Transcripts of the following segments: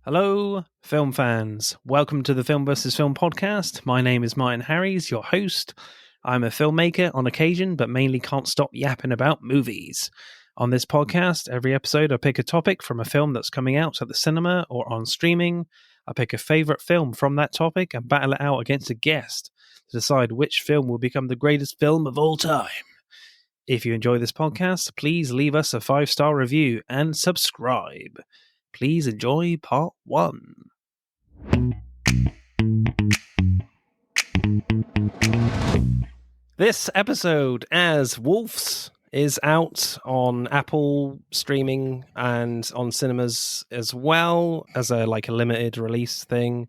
Hello, film fans. Welcome to the Film vs. Film podcast. My name is Martin Harries, your host. I'm a filmmaker on occasion, but mainly can't stop yapping about movies. On this podcast, every episode I pick a topic from a film that's coming out at the cinema or on streaming. I pick a favourite film from that topic and battle it out against a guest to decide which film will become the greatest film of all time. If you enjoy this podcast, please leave us a 5-star review and subscribe. Please enjoy part 1. This episode, as Wolves, is out on Apple streaming and on cinemas as well as a limited release thing.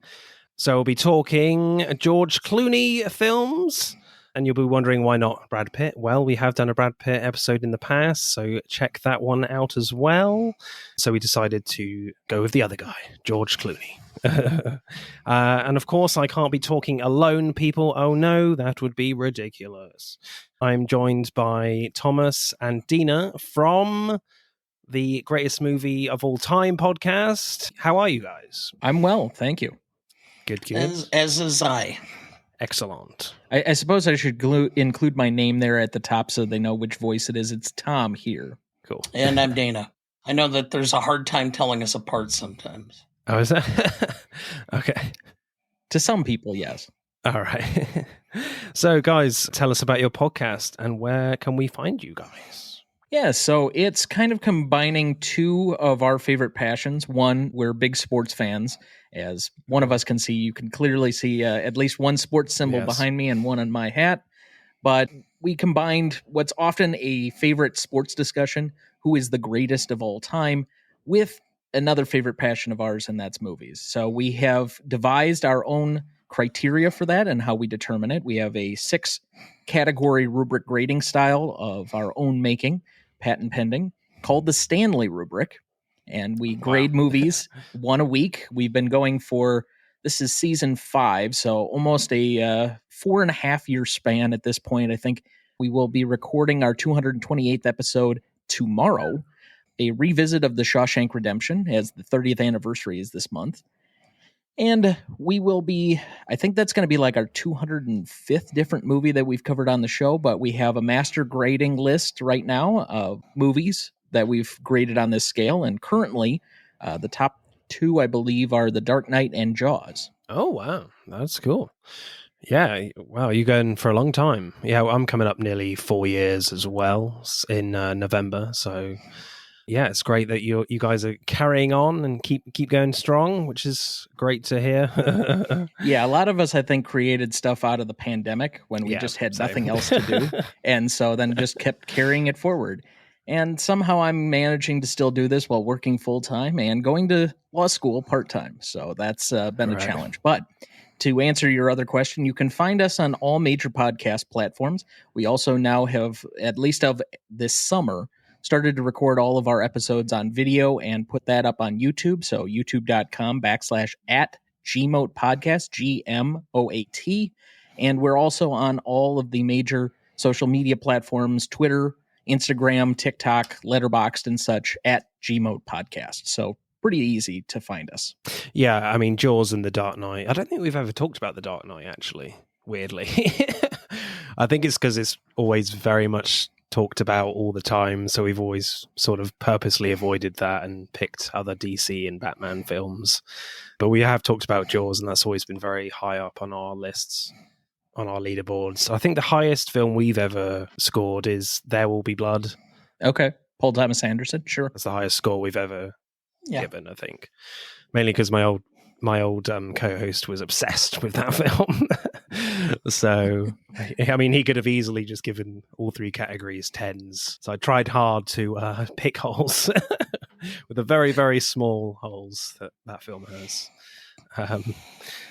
So we'll be talking George Clooney films. And you'll be wondering why not Brad Pitt. Well, we have done a Brad Pitt episode in the past, so check that one out as well. So we decided to go with the other guy, George Clooney. And of course, I can't be talking alone, people. Oh no, that would be ridiculous. I'm joined by Thomas and Dina from the Greatest Movie of All Time podcast. How are you guys? I'm well, thank you. Good. As is I. Excellent. I suppose I should include my name there at the top so they know which voice it is. It's Tom here. Cool. And I'm Dana. I know that there's a hard time telling us apart sometimes. Oh, is that? Okay. To some people, yes. All right. So, guys, tell us about your podcast and where can we find you guys? Yeah, so it's kind of combining two of our favorite passions. One, we're big sports fans. As one of us can see, you can clearly see at least one sports symbol behind me and one on my hat. But we combined what's often a favorite sports discussion, who is the greatest of all time, with another favorite passion of ours, and that's movies. So we have devised our own criteria for that and how we determine it. We have a 6-category rubric grading style of our own making, patent pending, called the Stanley rubric. And we grade movies one a week. We've been going this is season 5, so almost a 4.5-year span at this point. I think we will be recording our 228th episode tomorrow, a revisit of The Shawshank Redemption, as the 30th anniversary is this month. And we will be, I think that's going to be like our 205th different movie that we've covered on the show, but we have a master grading list right now of movies that we've graded on this scale, and currently the top 2, I believe, are The Dark Knight and Jaws. Oh, wow. That's cool. Yeah, wow, you're going for a long time. Yeah, I'm coming up nearly 4 years as well in November, so yeah, it's great that you guys are carrying on and keep going strong, which is great to hear. Yeah, a lot of us, I think, created stuff out of the pandemic when we just had nothing else to do, and so then just kept carrying it forward. And somehow I'm managing to still do this while working full-time and going to law school part-time. So that's been a challenge. But to answer your other question, you can find us on all major podcast platforms. We also now have, at least of this summer, started to record all of our episodes on video and put that up on YouTube. So youtube.com/@GMOAT podcast, GMOAT. And we're also on all of the major social media platforms, Twitter, Instagram, TikTok, Letterboxd, and such @GMOAT podcast. So pretty easy to find us. Yeah, I mean, Jaws and The Dark Knight. I don't think we've ever talked about The Dark Knight, actually, weirdly. I think it's because it's always very much talked about all the time, so we've always sort of purposely avoided that and picked other DC and Batman films. But we have talked about Jaws, and that's always been very high up on our lists, on our leaderboards. I think the highest film we've ever scored is There Will Be Blood. Okay. Paul Thomas Anderson, sure. That's the highest score we've ever given, I think. Mainly because my old co-host was obsessed with that film. So, I mean, he could have easily just given all 3 categories 10s. So I tried hard to pick holes with the very, very small holes that film has.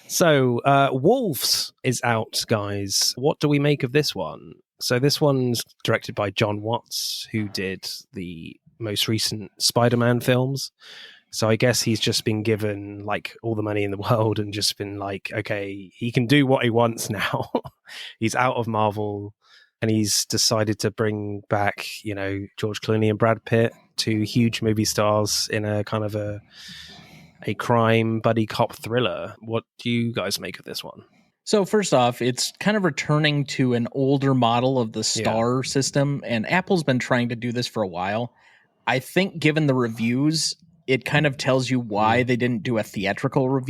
So, Wolves is out, guys. What do we make of this one? So this one's directed by John Watts, who did the most recent Spider-Man films. So I guess he's just been given like all the money in the world and just been like, okay, he can do what he wants now. He's out of Marvel and he's decided to bring back, you know, George Clooney and Brad Pitt two huge movie stars in a kind of a crime buddy cop thriller. What do you guys make of this one? So first off, it's kind of returning to an older model of the star system, and Apple's been trying to do this for a while. I think given the reviews, it kind of tells you why they didn't do a theatrical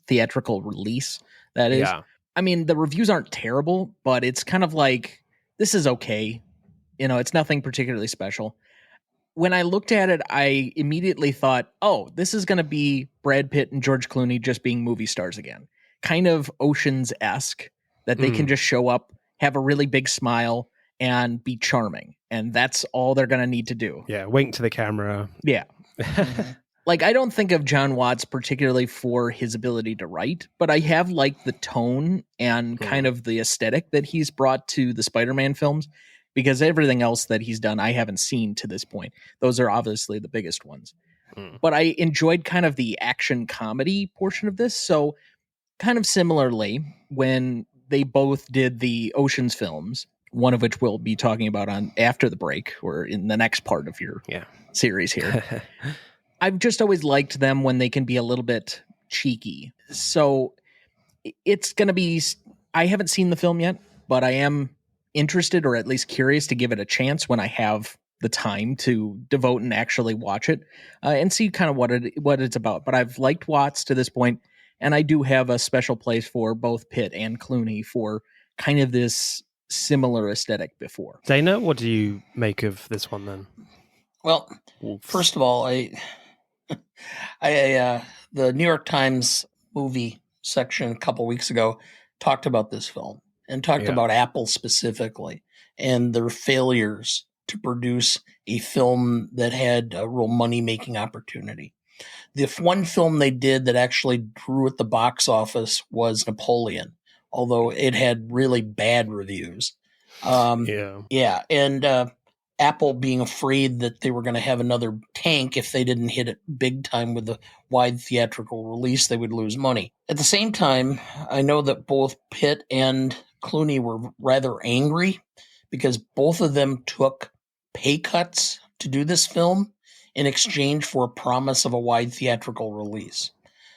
theatrical release, that is. Yeah. I mean, the reviews aren't terrible, but it's kind of like, this is okay. It's nothing particularly special. When I looked at it, I immediately thought, oh, this is going to be Brad Pitt and George Clooney just being movie stars again. Kind of Oceans-esque, that they can just show up, have a really big smile, and be charming. And that's all they're going to need to do. Yeah, wink to the camera. Yeah. Like, I don't think of John Watts particularly for his ability to write, but I have liked the tone and kind of the aesthetic that he's brought to the Spider-Man films, because everything else that he's done, I haven't seen to this point. Those are obviously the biggest ones. But I enjoyed kind of the action comedy portion of this. So kind of similarly, when they both did the Oceans films, one of which we'll be talking about on after the break or in the next part of your series here. I've just always liked them when they can be a little bit cheeky. So it's going to be, I haven't seen the film yet, but I am interested, or at least curious, to give it a chance when I have the time to devote and actually watch it and see kind of what it's about. But I've liked Watts to this point, and I do have a special place for both Pitt and Clooney for kind of this similar aesthetic before. Dana, what do you make of this one then? Well, first of all, the New York Times movie section a couple weeks ago talked about this film and talked about Apple specifically and their failures to produce a film that had a real money-making opportunity. The one film they did that actually drew at the box office was Napoleon, although it had really bad reviews. And Apple being afraid that they were going to have another tank if they didn't hit it big time with the wide theatrical release, they would lose money. At the same time, I know that both Pitt and Clooney were rather angry because both of them took pay cuts to do this film in exchange for a promise of a wide theatrical release.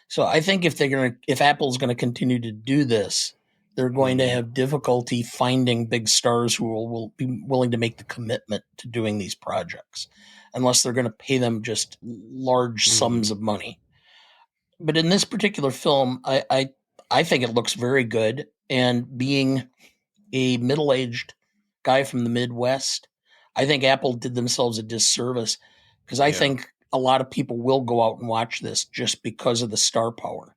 So I think if Apple's going to continue to do this, they're going to have difficulty finding big stars who will be willing to make the commitment to doing these projects, unless they're going to pay them just large sums of money. But in this particular film, I think it looks very good. And being a middle-aged guy from the Midwest, I think Apple did themselves a disservice, because I think a lot of people will go out and watch this just because of the star power,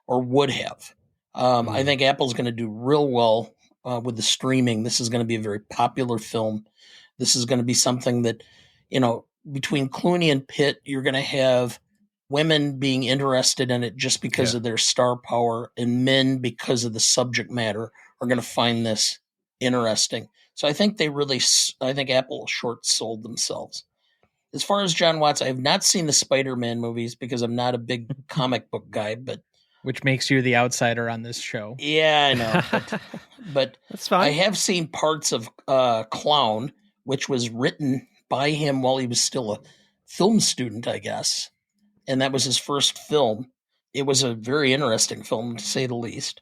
or would have. I think Apple's going to do real well with the streaming. This is going to be a very popular film. This is going to be something that, between Clooney and Pitt, you're going to have women being interested in it just because of their star power, and men, because of the subject matter, are going to find this interesting. So I think Apple short sold themselves. As far as John Watts, I have not seen the Spider-Man movies because I'm not a big comic book guy, but which makes you the outsider on this show. Yeah, I know. But that's fine. I have seen parts of Clown, which was written by him while he was still a film student, I guess. And that was his first film. It was a very interesting film, to say the least.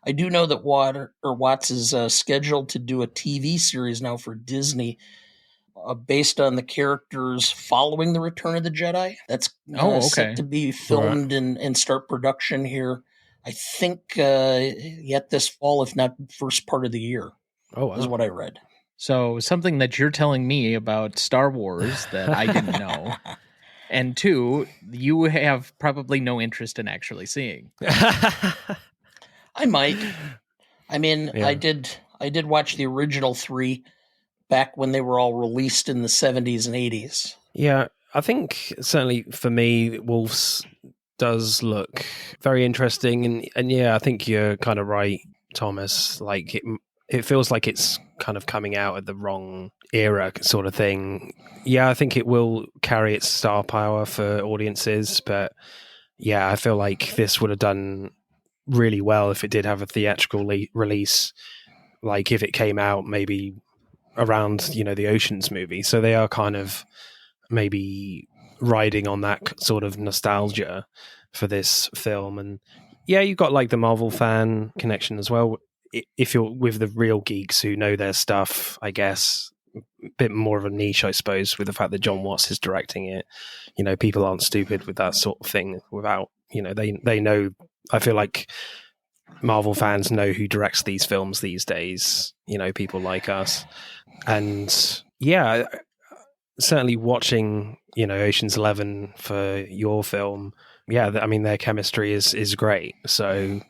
I do know that Watts is scheduled to do a TV series now for Disney based on the characters following the Return of the Jedi. That's set to be filmed and start production here, I think, yet this fall, if not first part of the year. Is what I read. So something that you're telling me about Star Wars that I didn't know. And two, you have probably no interest in actually seeing. I might. I mean, I did watch the original 3 back when they were all released in the 70s and 80s. Yeah, I think certainly for me, Wolves does look very interesting. And yeah, I think you're kind of right, Thomas. Like it feels like it's kind of coming out at the wrong era sort of thing. Yeah, I think it will carry its star power for audiences. But yeah, I feel like this would have done really well if it did have a theatrical release. Like if it came out maybe around, the Oceans movie. So they are kind of maybe riding on that sort of nostalgia for this film. And yeah, you've got like the Marvel fan connection as well. If you're with the real geeks who know their stuff, I guess, a bit more of a niche, I suppose, with the fact that John Watts is directing it. You know, people aren't stupid with that sort of thing without, you know, they know. I feel like Marvel fans know who directs these films these days, you know, people like us. And yeah, certainly watching, you know, Ocean's 11 for your film, yeah, I mean, their chemistry is great. So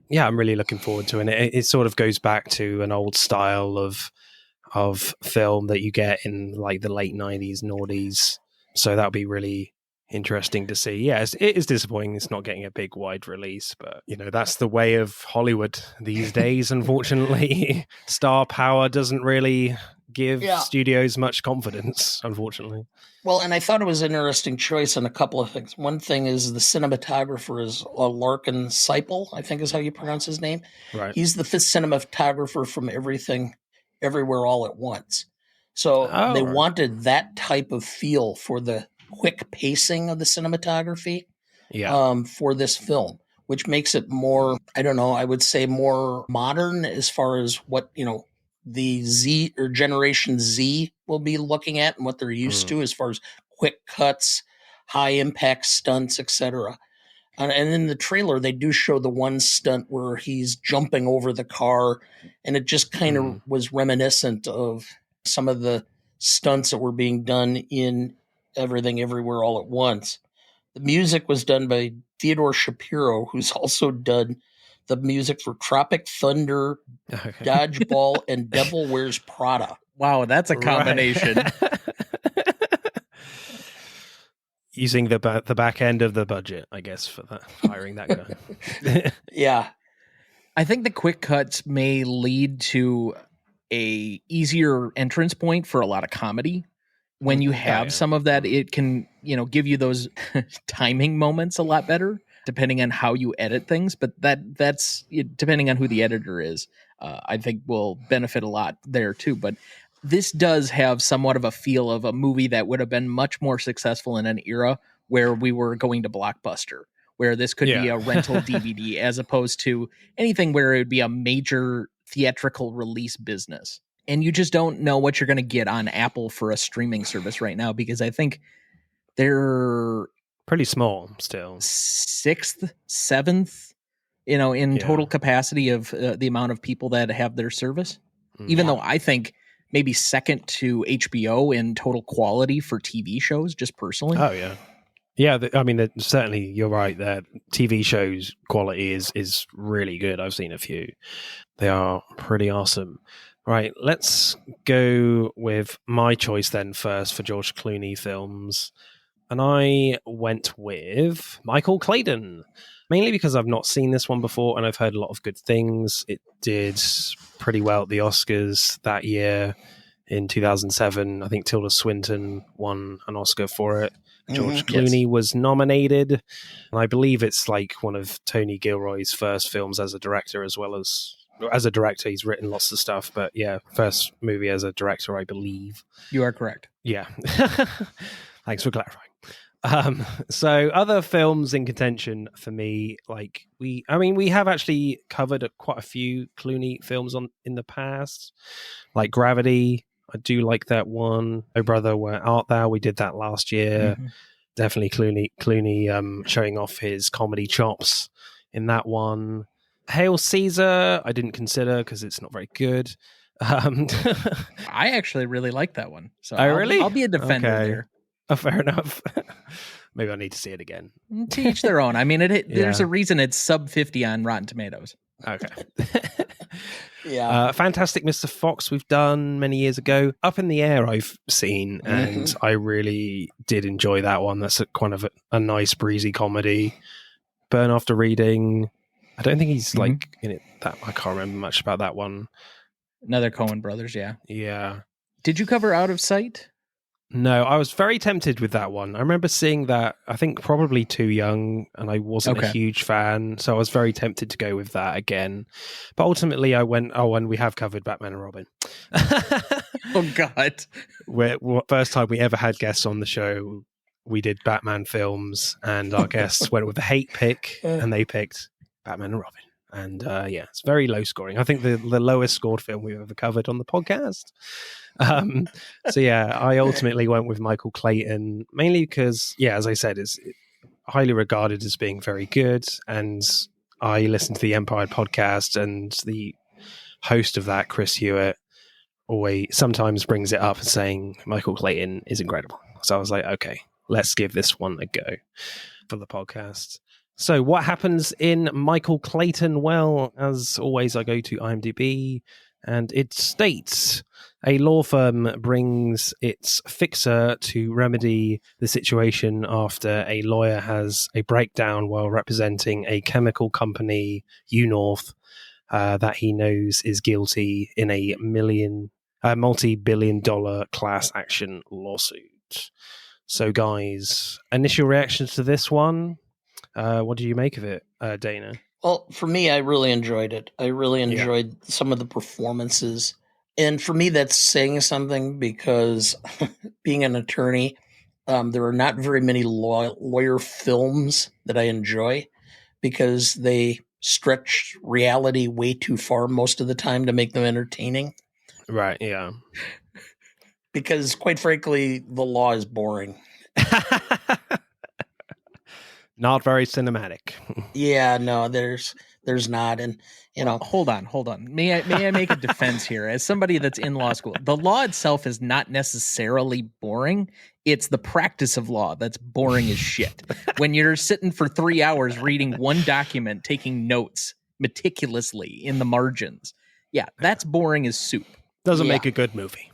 yeah, I'm really looking forward to it. It sort of goes back to an old style of film that you get in like the late 90s, noughties. So that'll be really interesting to see. Yeah, it is disappointing it's not getting a big wide release, but you know, that's the way of Hollywood these days, unfortunately. Star power doesn't really give studios much confidence, unfortunately. Well, and I thought it was an interesting choice on a couple of things. One thing is the cinematographer is Larkin Seipel, I think is how you pronounce his name. Right. He's the fifth cinematographer from Everything, Everywhere, All at Once. So they wanted that type of feel for the quick pacing of the cinematography for this film, which makes it more, I don't know, I would say more modern as far as what, you know, the Z or Generation Z will be looking at and what they're used to as far as quick cuts, high impact stunts, etc. And in the trailer, they do show the one stunt where he's jumping over the car, and it just kind of was reminiscent of some of the stunts that were being done in Everything, Everywhere, All at Once. The music was done by Theodore Shapiro, who's also done the music for Tropic Thunder, Dodgeball, and Devil Wears Prada. Wow, that's a combination. Right. Using the back end of the budget, I guess, for that, hiring that guy. Yeah. I think the quick cuts may lead to a easier entrance point for a lot of comedy. When you have some of that, it can, you know, give you those timing moments a lot better, depending on how you edit things. But that's depending on who the editor is, I think will benefit a lot there too. But this does have somewhat of a feel of a movie that would have been much more successful in an era where we were going to Blockbuster, where this could be a rental DVD as opposed to anything where it would be a major theatrical release business. And you just don't know what you're going to get on Apple for a streaming service right now, because I think they're pretty small still. 6th, 7th, you know, in total capacity of the amount of people that have their service. Even though I think maybe second to HBO in total quality for TV shows, just personally. Oh, yeah. Yeah, I mean, certainly you're right there. TV shows quality is really good. I've seen a few. They are pretty awesome. Right, let's go with my choice then first for George Clooney films. And I went with Michael Clayton, mainly because I've not seen this one before and I've heard a lot of good things. It did pretty well at the Oscars that year in 2007. I think Tilda Swinton won an Oscar for it. George Clooney was nominated. And I believe it's like one of Tony Gilroy's first films as a director, as well as a director. He's written lots of stuff, but yeah, first movie as a director, I believe. You are correct. Yeah. Thanks for clarifying. So other films in contention for me, like we have actually covered quite a few Clooney films in the past, like Gravity. I do like that one. Oh Brother, Where Art Thou? We did that last year. Definitely Clooney showing off his comedy chops in that one. Hail Caesar, I didn't consider because it's not very good. I actually really like that one. So really? I'll be a defender there. Oh, fair enough. Maybe I need to see it again. To each their own. I mean, there's a reason it's sub 50 on Rotten Tomatoes. Okay. Yeah. Fantastic Mr. Fox we've done many years ago. Up in the Air I've seen, and I really did enjoy that one. That's kind of a nice breezy comedy. Burn After Reading. I don't think he's like in it that I can't remember much about that one. Another Coen brothers, yeah. Yeah. Did you cover Out of Sight? No, I was very tempted with that one. I remember seeing that, I think probably too young, and I wasn't a huge fan, so I was very tempted to go with that again. But ultimately I went, and we have covered Batman and Robin. Oh, God. First time we ever had guests on the show, we did Batman films, and our guests went with a hate pick, and they picked Batman and Robin. And it's very low scoring. I think the lowest scored film we've ever covered on the podcast. I ultimately went with Michael Clayton, mainly because, as I said, is highly regarded as being very good. And I listened to the Empire podcast, and the host of that, Chris Hewitt, always sometimes brings it up saying Michael Clayton is incredible. So I was like, okay, let's give this one a go for the podcast. So what happens in Michael Clayton? Well, as always, I go to IMDb, and it states a law firm brings its fixer to remedy the situation after a lawyer has a breakdown while representing a chemical company, North, that he knows is guilty in a multi-billion-dollar class action lawsuit. So, guys, initial reactions to this one. What do you make of it, Dana? Well, for me, I really enjoyed it. I really enjoyed some of the performances. And for me, that's saying something because being an attorney, there are not very many lawyer films that I enjoy because they stretch reality way too far most of the time to make them entertaining. Right, yeah. Because quite frankly, the law is boring. Not very cinematic. Yeah, no, there's not. And, hold on. May I make a defense here? As somebody that's in law school, the law itself is not necessarily boring. It's the practice of law that's boring as shit. When you're sitting for 3 hours reading one document, taking notes meticulously in the margins. Yeah, that's boring as soup. Doesn't make a good movie.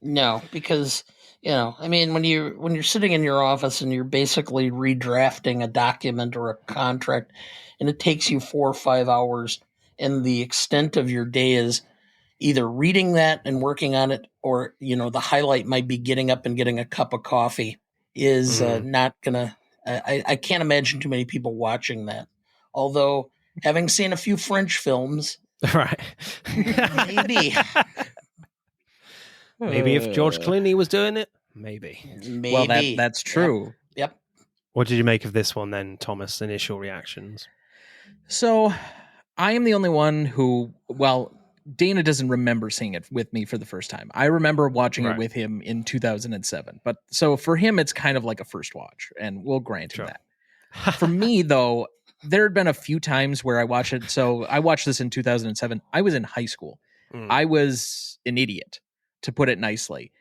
No, because when you're sitting in your office and you're basically redrafting a document or a contract, and it takes you 4 or 5 hours, and the extent of your day is either reading that and working on it, or the highlight might be getting up and getting a cup of coffee, is not gonna. I can't imagine too many people watching that. Although, having seen a few French films, right, maybe. Maybe if George Clooney was doing it, maybe. Well, that's true. Yep. What did you make of this one then, Thomas? Initial reactions? So, I am the only one who, Dana doesn't remember seeing it with me for the first time. I remember watching it with him in 2007. But so for him, it's kind of like a first watch, and we'll grant him that. For me, though, there had been a few times where I watched it. So I watched this in 2007. I was in high school. I was an idiot, to put it nicely.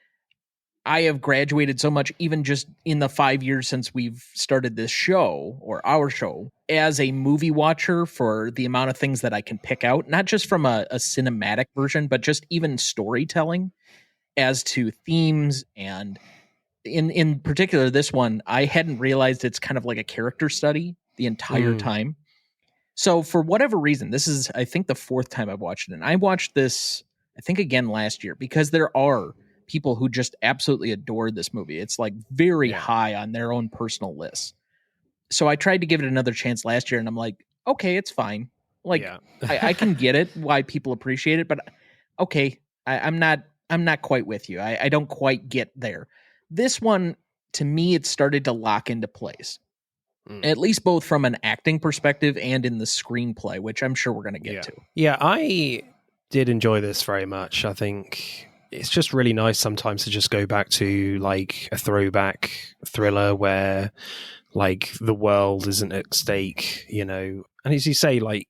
I have graduated so much, even just in the 5 years since we've started this show, or our show, as a movie watcher, for the amount of things that I can pick out, not just from a cinematic version, but just even storytelling as to themes. And in particular, this one, I hadn't realized it's kind of like a character study the entire time. So for whatever reason, this is, I think, the 4th time I've watched it. And I watched this, I think, again last year, because there are people who just absolutely adored this movie. It's like very high on their own personal lists. So I tried to give it another chance last year, and I'm like, okay, it's fine. Like, I can get it, why people appreciate it, but okay, I'm not quite with you. I don't quite get there. This one, to me, it started to lock into place. At least both from an acting perspective and in the screenplay, which I'm sure we're going to get to. Yeah, I did enjoy this very much. I think it's just really nice sometimes to just go back to like a throwback thriller where like the world isn't at stake, and as you say, like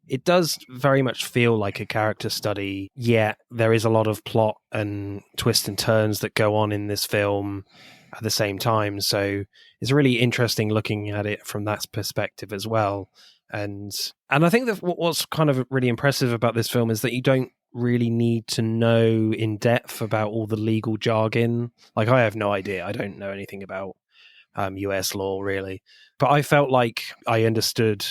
it does very much feel like a character study, yet there is a lot of plot and twists and turns that go on in this film at the same time. So it's really interesting looking at it from that perspective as well. And I think that what's kind of really impressive about this film is that you don't really need to know in depth about all the legal jargon. Like, I have no idea. I don't know anything about US law, really. But I felt like I understood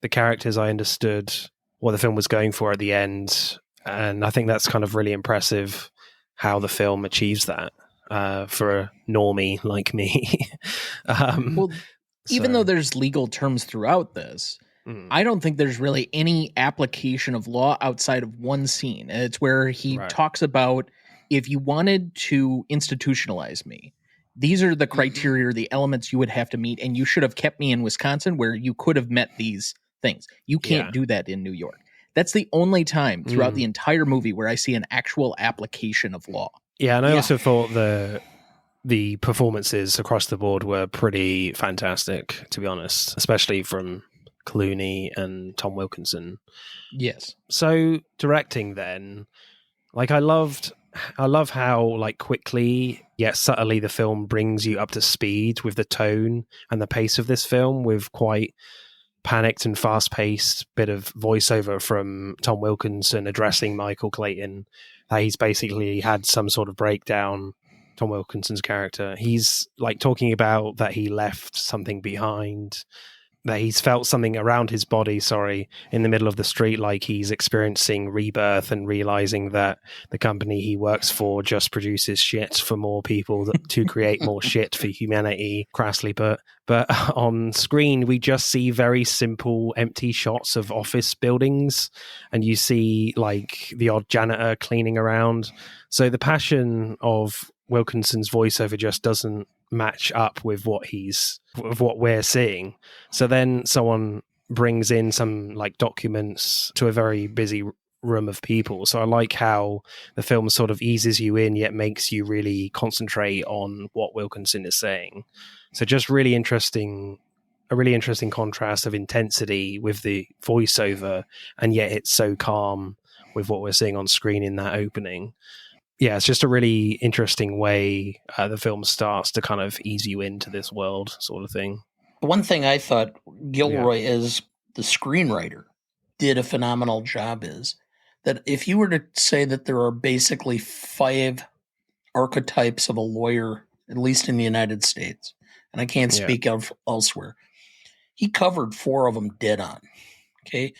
the characters. I understood what the film was going for at the end. And I think that's kind of really impressive. how the film achieves that for a normie like me. Even though there's legal terms throughout this, I don't think there's really any application of law outside of one scene. It's where he talks about, if you wanted to institutionalize me, these are the criteria or the elements you would have to meet, and you should have kept me in Wisconsin where you could have met these things. You can't do that in New York. That's the only time throughout the entire movie where I see an actual application of law. Yeah, and I also thought the performances across the board were pretty fantastic, to be honest, especially from Clooney and Tom Wilkinson. Yes. So directing then, like I love how like quickly yet subtly the film brings you up to speed with the tone and the pace of this film, with quite panicked and fast-paced bit of voiceover from Tom Wilkinson addressing Michael Clayton, that he's basically had some sort of breakdown. Tom Wilkinson's character, he's like talking about that he left something behind, that he's felt something around his body, in the middle of the street, like he's experiencing rebirth and realizing that the company he works for just produces shit for more people to create more shit for humanity, crassly put. But on screen, we just see very simple, empty shots of office buildings, and you see like the odd janitor cleaning around. So the passion of Wilkinson's voiceover just doesn't match up with what we're seeing. So then someone brings in some like documents to a very busy room of people. So I like how the film sort of eases you in, yet makes you really concentrate on what Wilkinson is saying. So just a really interesting contrast of intensity with the voiceover, and yet it's so calm with what we're seeing on screen in that opening. Yeah, it's just a really interesting way the film starts to kind of ease you into this world, sort of thing. The one thing I thought Gilroy, as the screenwriter, did a phenomenal job is that if you were to say that there are basically 5 archetypes of a lawyer, at least in the United States, and I can't speak of elsewhere, he covered 4 of them dead on. Okay,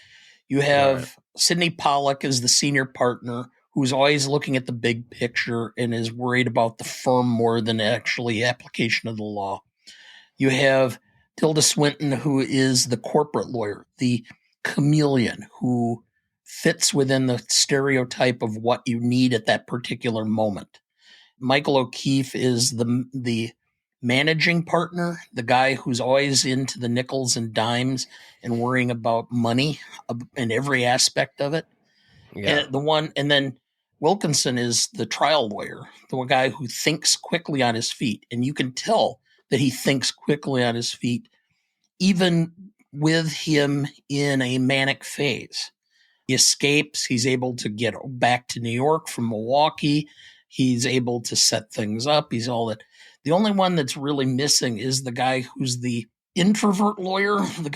you have Sidney Pollack as the senior partner, who's always looking at the big picture and is worried about the firm more than actually application of the law. You have Tilda Swinton, who is the corporate lawyer, the chameleon, who fits within the stereotype of what you need at that particular moment. Michael O'Keefe is the managing partner, the guy who's always into the nickels and dimes and worrying about money in every aspect of it. Yeah. And then Wilkinson is the trial lawyer, the guy who thinks quickly on his feet. And you can tell that he thinks quickly on his feet, even with him in a manic phase. He escapes. He's able to get back to New York from Milwaukee. He's able to set things up. He's all that. The only one that's really missing is the guy who's the introvert lawyer, the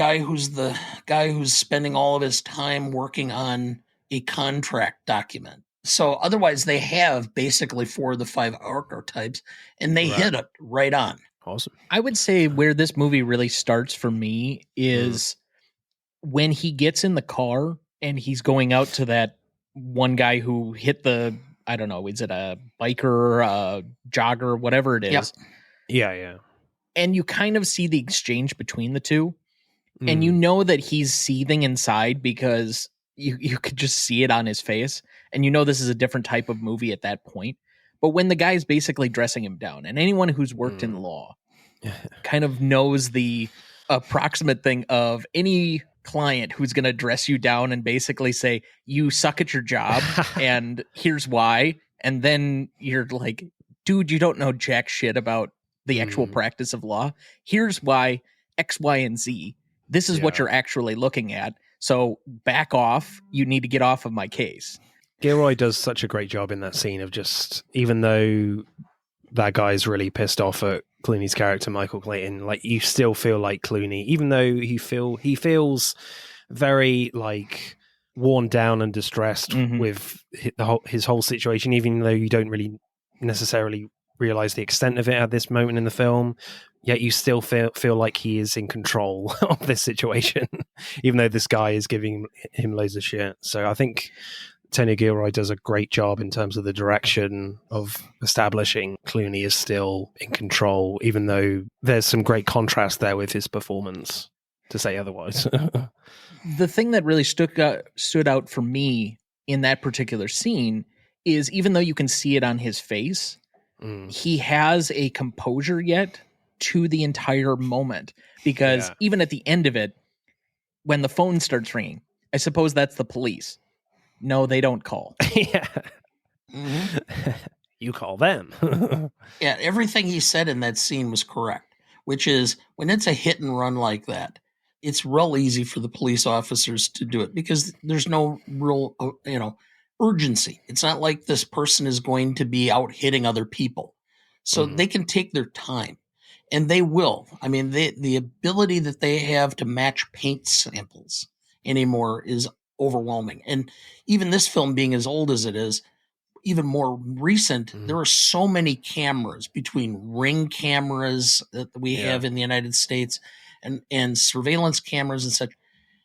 guy who's spending all of his time working on a contract document. So otherwise they have basically 4 of the 5 archetypes, and they hit it right on. Awesome. I would say where this movie really starts for me is when he gets in the car and he's going out to that one guy who hit the, I don't know, is it a biker, a jogger, whatever it is. Yep. Yeah. And you kind of see the exchange between the two. And you know that he's seething inside because you could just see it on his face. And you know this is a different type of movie at that point. But when the guy's basically dressing him down, and anyone who's worked in law kind of knows the approximate thing of any client who's going to dress you down and basically say, you suck at your job and here's why. And then you're like, dude, you don't know jack shit about the actual practice of law. Here's why X, Y, and Z. This is what you're actually looking at. So back off. You need to get off of my case. Gilroy does such a great job in that scene of just, even though that guy's really pissed off at Clooney's character, Michael Clayton, like you still feel like Clooney, even though he feels very like worn down and distressed with his whole situation, even though you don't really necessarily realize the extent of it at this moment in the film. Yet you still feel like he is in control of this situation, even though this guy is giving him loads of shit. So I think Tony Gilroy does a great job in terms of the direction of establishing Clooney is still in control, even though there's some great contrast there with his performance, to say otherwise. The thing that really stood out for me in that particular scene is, even though you can see it on his face, he has a composure yet to the entire moment, because even at the end of it, when the phone starts ringing, I suppose that's the police. No, they don't call. Yeah. Mm-hmm. You call them. Yeah, everything he said in that scene was correct, which is, when it's a hit and run like that, it's real easy for the police officers to do it because there's no real, urgency. It's not like this person is going to be out hitting other people. So they can take their time, and they will. I mean, the ability that they have to match paint samples anymore is overwhelming. And even this film, being as old as it is, even more recent, there are so many cameras, between Ring cameras that we have in the United States and surveillance cameras and such.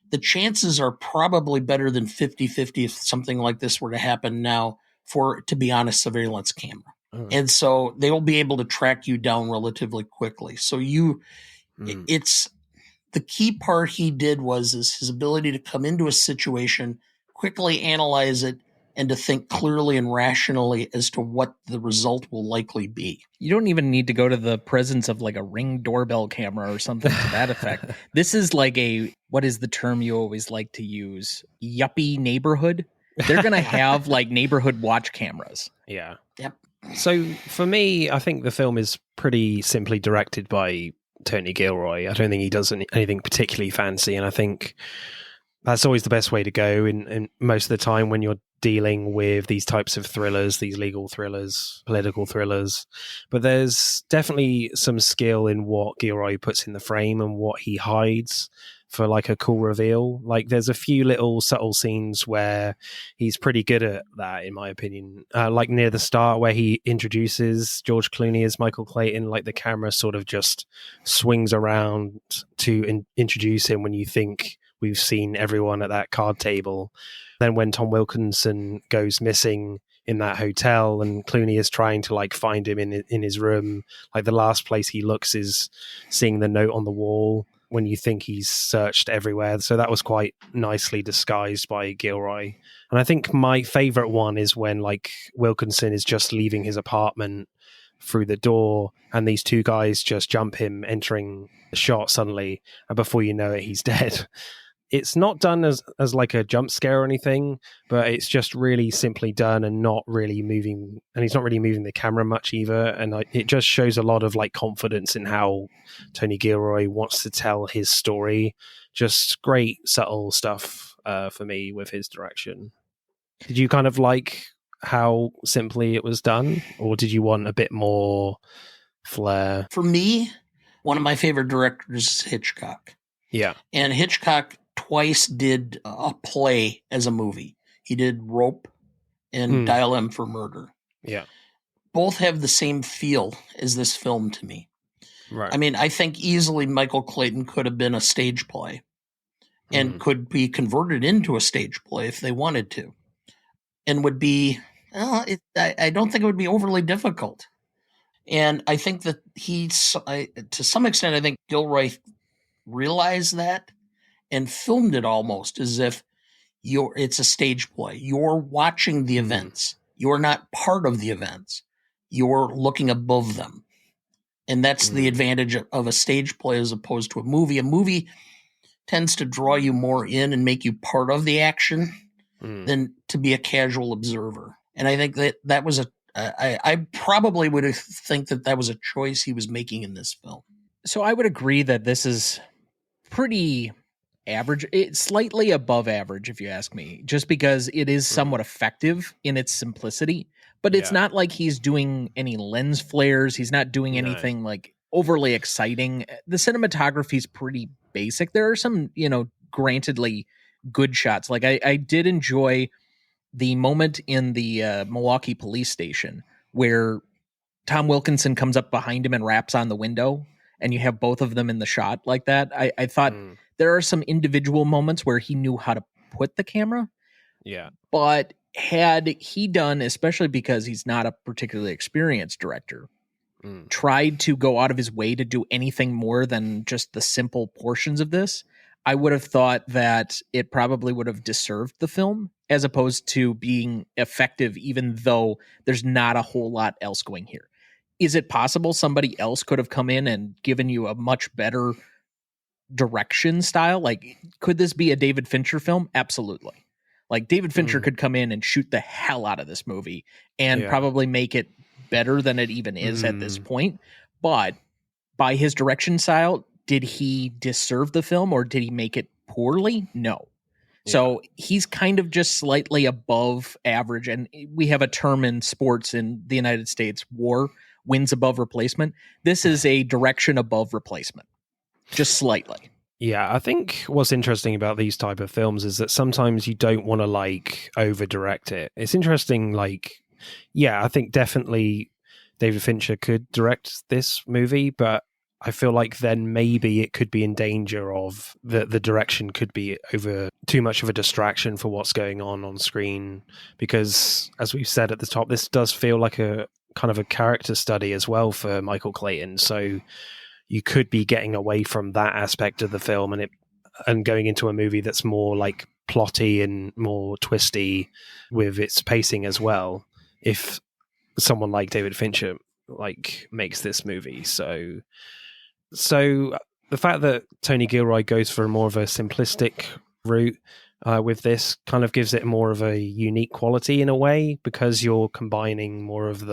The chances are probably better than 50-50 if something like this were to happen now for it to be on a surveillance camera. And so they will be able to track you down relatively quickly. So it's the key part he did was his ability to come into a situation, quickly analyze it, and to think clearly and rationally as to what the result will likely be. You don't even need to go to the presence of like a Ring doorbell camera or something to that effect. This is like what is the term you always like to use? Yuppie neighborhood. They're going to have like neighborhood watch cameras. Yeah. Yep. So for me, I think the film is pretty simply directed by Tony Gilroy. I don't think he does anything particularly fancy, and I think that's always the best way to go in most of the time when you're dealing with these types of thrillers, these legal thrillers, political thrillers. But there's definitely some skill in what Gilroy puts in the frame and what he hides for like a cool reveal. Like there's a few little subtle scenes where he's pretty good at that, in my opinion. Like near the start where he introduces George Clooney as Michael Clayton, like the camera sort of just swings around to introduce him when you think we've seen everyone at that card table. Then when Tom Wilkinson goes missing in that hotel and Clooney is trying to like find him in his room, like the last place he looks is seeing the note on the wall when you think he's searched everywhere. So that was quite nicely disguised by Gilroy. And I think my favorite one is when like Wilkinson is just leaving his apartment through the door and these two guys just jump him entering the shot suddenly, and before you know it, he's dead. It's not done as like a jump scare or anything, but it's just really simply done and not really moving. And he's not really moving the camera much either. And it just shows a lot of like confidence in how Tony Gilroy wants to tell his story. Just great subtle stuff for me with his direction. Did you kind of like how simply it was done, or did you want a bit more flair? For me, one of my favorite directors is Hitchcock. Yeah. And Hitchcock twice did a play as a movie. He did Rope and Dial M for Murder. Yeah. Both have the same feel as this film to me. Right. I mean, I think easily Michael Clayton could have been a stage play and could be converted into a stage play if they wanted to. And would be, I don't think it would be overly difficult. And I think that to some extent, I think Gilroy realized that and filmed it almost as if it's a stage play. You're watching the events. You're not part of the events. You're looking above them. And that's the advantage of a stage play as opposed to a movie. A movie tends to draw you more in and make you part of the action than to be a casual observer. And I think that was I probably would think that was a choice he was making in this film. So I would agree that this is pretty average. It's slightly above average, if you ask me, just because it is somewhat effective in its simplicity, but it's not like he's doing any lens flares. He's not doing anything like overly exciting. The cinematography is pretty basic. There are some, grantedly good shots. Like I did enjoy the moment in the Milwaukee police station where Tom Wilkinson comes up behind him and raps on the window, and you have both of them in the shot like that. I thought there are some individual moments where he knew how to put the camera. Yeah. But had he done, especially because he's not a particularly experienced director, tried to go out of his way to do anything more than just the simple portions of this, I would have thought that it probably would have disserved the film as opposed to being effective, even though there's not a whole lot else going here. Is it possible somebody else could have come in and given you a much better direction style? Like, could this be a David Fincher film? Absolutely. Like, David Fincher could come in and shoot the hell out of this movie and probably make it better than it even is at this point. But by his direction style, did he disserve the film or did he make it poorly? No. So he's kind of just slightly above average. And we have a term in sports in the United States, WAR, wins above replacement. This is a direction above replacement, just slightly. Yeah, I think what's interesting about these type of films is that sometimes you don't want to like over direct it. It's interesting, like, yeah, I think definitely David Fincher could direct this movie, but I feel like then maybe it could be in danger of the direction could be over too much of a distraction for what's going on screen. Because as we've said at the top, this does feel like a kind of a character study as well for Michael Clayton. So you could be getting away from that aspect of the film and going into a movie that's more like plotty and more twisty with its pacing as well. If someone like David Fincher like makes this movie, so the fact that Tony Gilroy goes for more of a simplistic route with this kind of gives it more of a unique quality in a way, because you're combining more of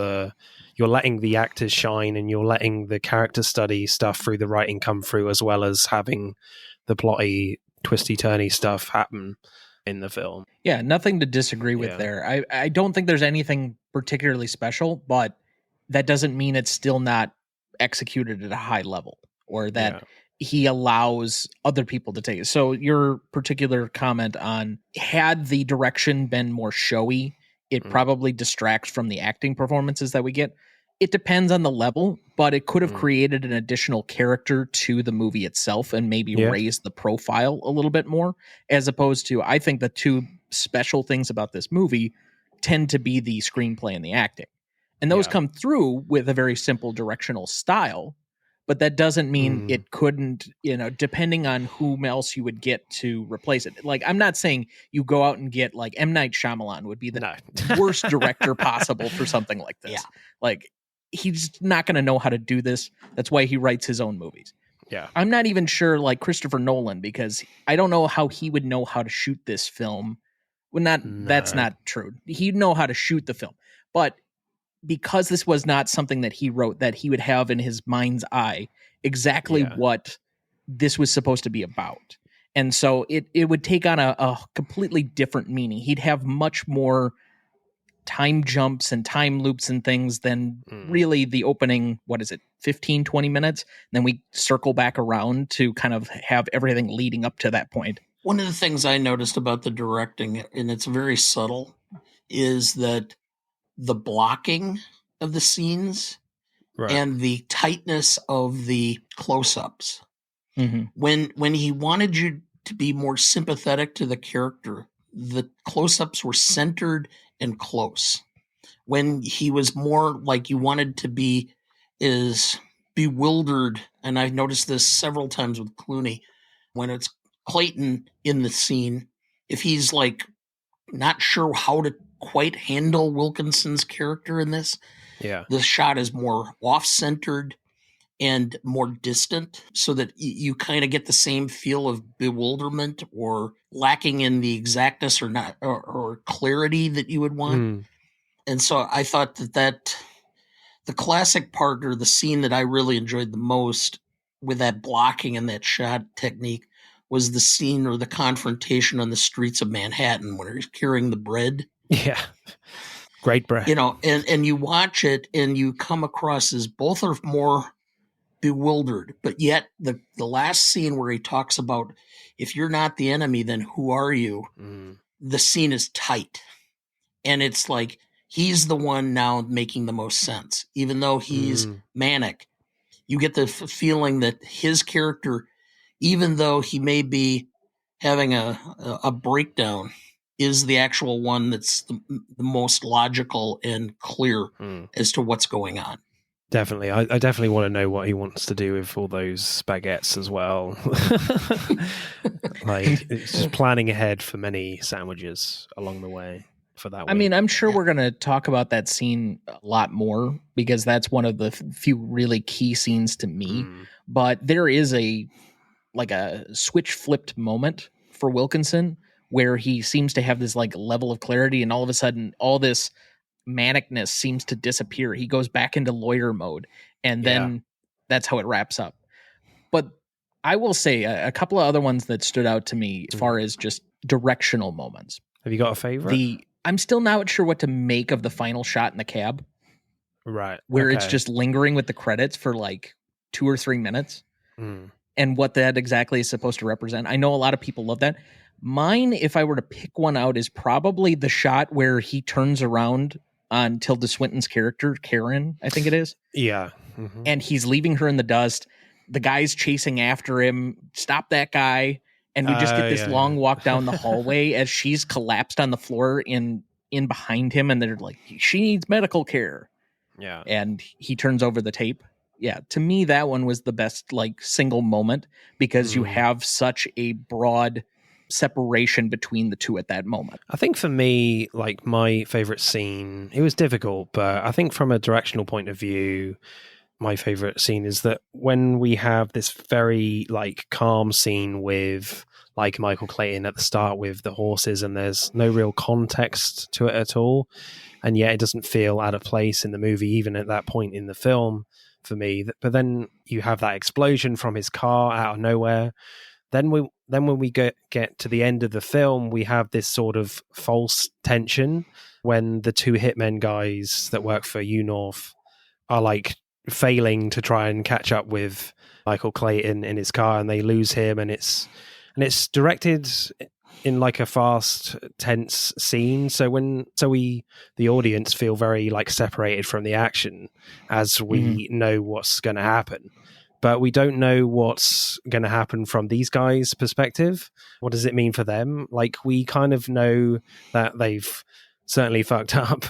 you're letting the actors shine and you're letting the character study stuff through the writing come through, as well as having the plotty, twisty-turny stuff happen in the film. Yeah, nothing to disagree with there. I don't think there's anything particularly special, but that doesn't mean it's still not executed at a high level or that he allows other people to take it. So your particular comment on had the direction been more showy, it probably distracts from the acting performances that we get. It depends on the level, but it could have created an additional character to the movie itself and maybe raised the profile a little bit more, as opposed to, I think the two special things about this movie tend to be the screenplay and the acting. And those come through with a very simple directional style, but that doesn't mean it couldn't, depending on whom else you would get to replace it. Like, I'm not saying you go out and get like M. Night Shyamalan would be the worst director possible for something like this. Yeah. Like, he's not going to know how to do this. That's why he writes his own movies. Yeah. I'm not even sure like Christopher Nolan, because I don't know how he would know how to shoot this film. Well, that's not true. He'd know how to shoot the film, but because this was not something that he wrote, that he would have in his mind's eye exactly what this was supposed to be about. And so it would take on a completely different meaning. He'd have much more time jumps and time loops and things than really the opening, 15, 20 minutes. And then we circle back around to kind of have everything leading up to that point. One of the things I noticed about the directing, and it's very subtle, is that the blocking of the scenes and the tightness of the close-ups. When he wanted you to be more sympathetic to the character, the close-ups were centered and close. When he was more like you wanted to be is bewildered, and I've noticed this several times with Clooney, when it's Clayton in the scene, if he's like not sure how to quite handle Wilkinson's character in this, the shot is more off-centered and more distant, so that you kind of get the same feel of bewilderment or lacking in the exactness or not or clarity that you would want. And so I thought that the classic part, or the scene that I really enjoyed the most with that blocking and that shot technique, was the scene or the confrontation on the streets of Manhattan when he's carrying the bread. Yeah. Great bread. And you watch it and you come across as both are more bewildered, but yet the last scene where he talks about, if you're not the enemy, then who are you? The scene is tight. And it's like, he's the one now making the most sense. Even though he's manic, you get the feeling that his character, even though he may be having a breakdown, is the actual one that's the most logical and clear as to what's going on. Definitely. I definitely want to know what he wants to do with all those baguettes as well. Like, it's just planning ahead for many sandwiches along the way for that week. I mean, I'm sure we're going to talk about that scene a lot more because that's one of the few really key scenes to me. But there is a switch flipped moment for Wilkinson where he seems to have this like level of clarity, and all of a sudden all this manicness seems to disappear. He goes back into lawyer mode, and then that's how it wraps up. But I will say a couple of other ones that stood out to me as far as just directional moments. Have you got a favorite? I'm still not sure what to make of the final shot in the cab. Right. Where it's just lingering with the credits for like 2 or 3 minutes. And what that exactly is supposed to represent. I know a lot of people love that. Mine, if I were to pick one out, is probably the shot where he turns around on Tilda Swinton's character, Karen, I think it is. Yeah. And he's leaving her in the dust. The guy's chasing after him. Stop that guy. And we just get this long walk down the hallway as she's collapsed on the floor in behind him. And they're like, she needs medical care. Yeah. And he turns over the tape. Yeah. To me, that one was the best like single moment because you have such a broad separation between the two at that moment. I think for me, like my favorite scene, it was difficult, but I think from a directional point of view, my favorite scene is that when we have this very like calm scene with like Michael Clayton at the start with the horses, and there's no real context to it at all, and yet it doesn't feel out of place in the movie even at that point in the film for me. But then you have that explosion from his car out of nowhere. Then when we get to the end of the film, we have this sort of false tension when the two hitmen guys that work for UNorth are like failing to try and catch up with Michael Clayton in his car, and they lose him, and it's directed in like a fast, tense scene. So we, the audience, feel very like separated from the action as we know what's going to happen. But we don't know what's going to happen from these guys' perspective. What does it mean for them? Like, we kind of know that they've certainly fucked up.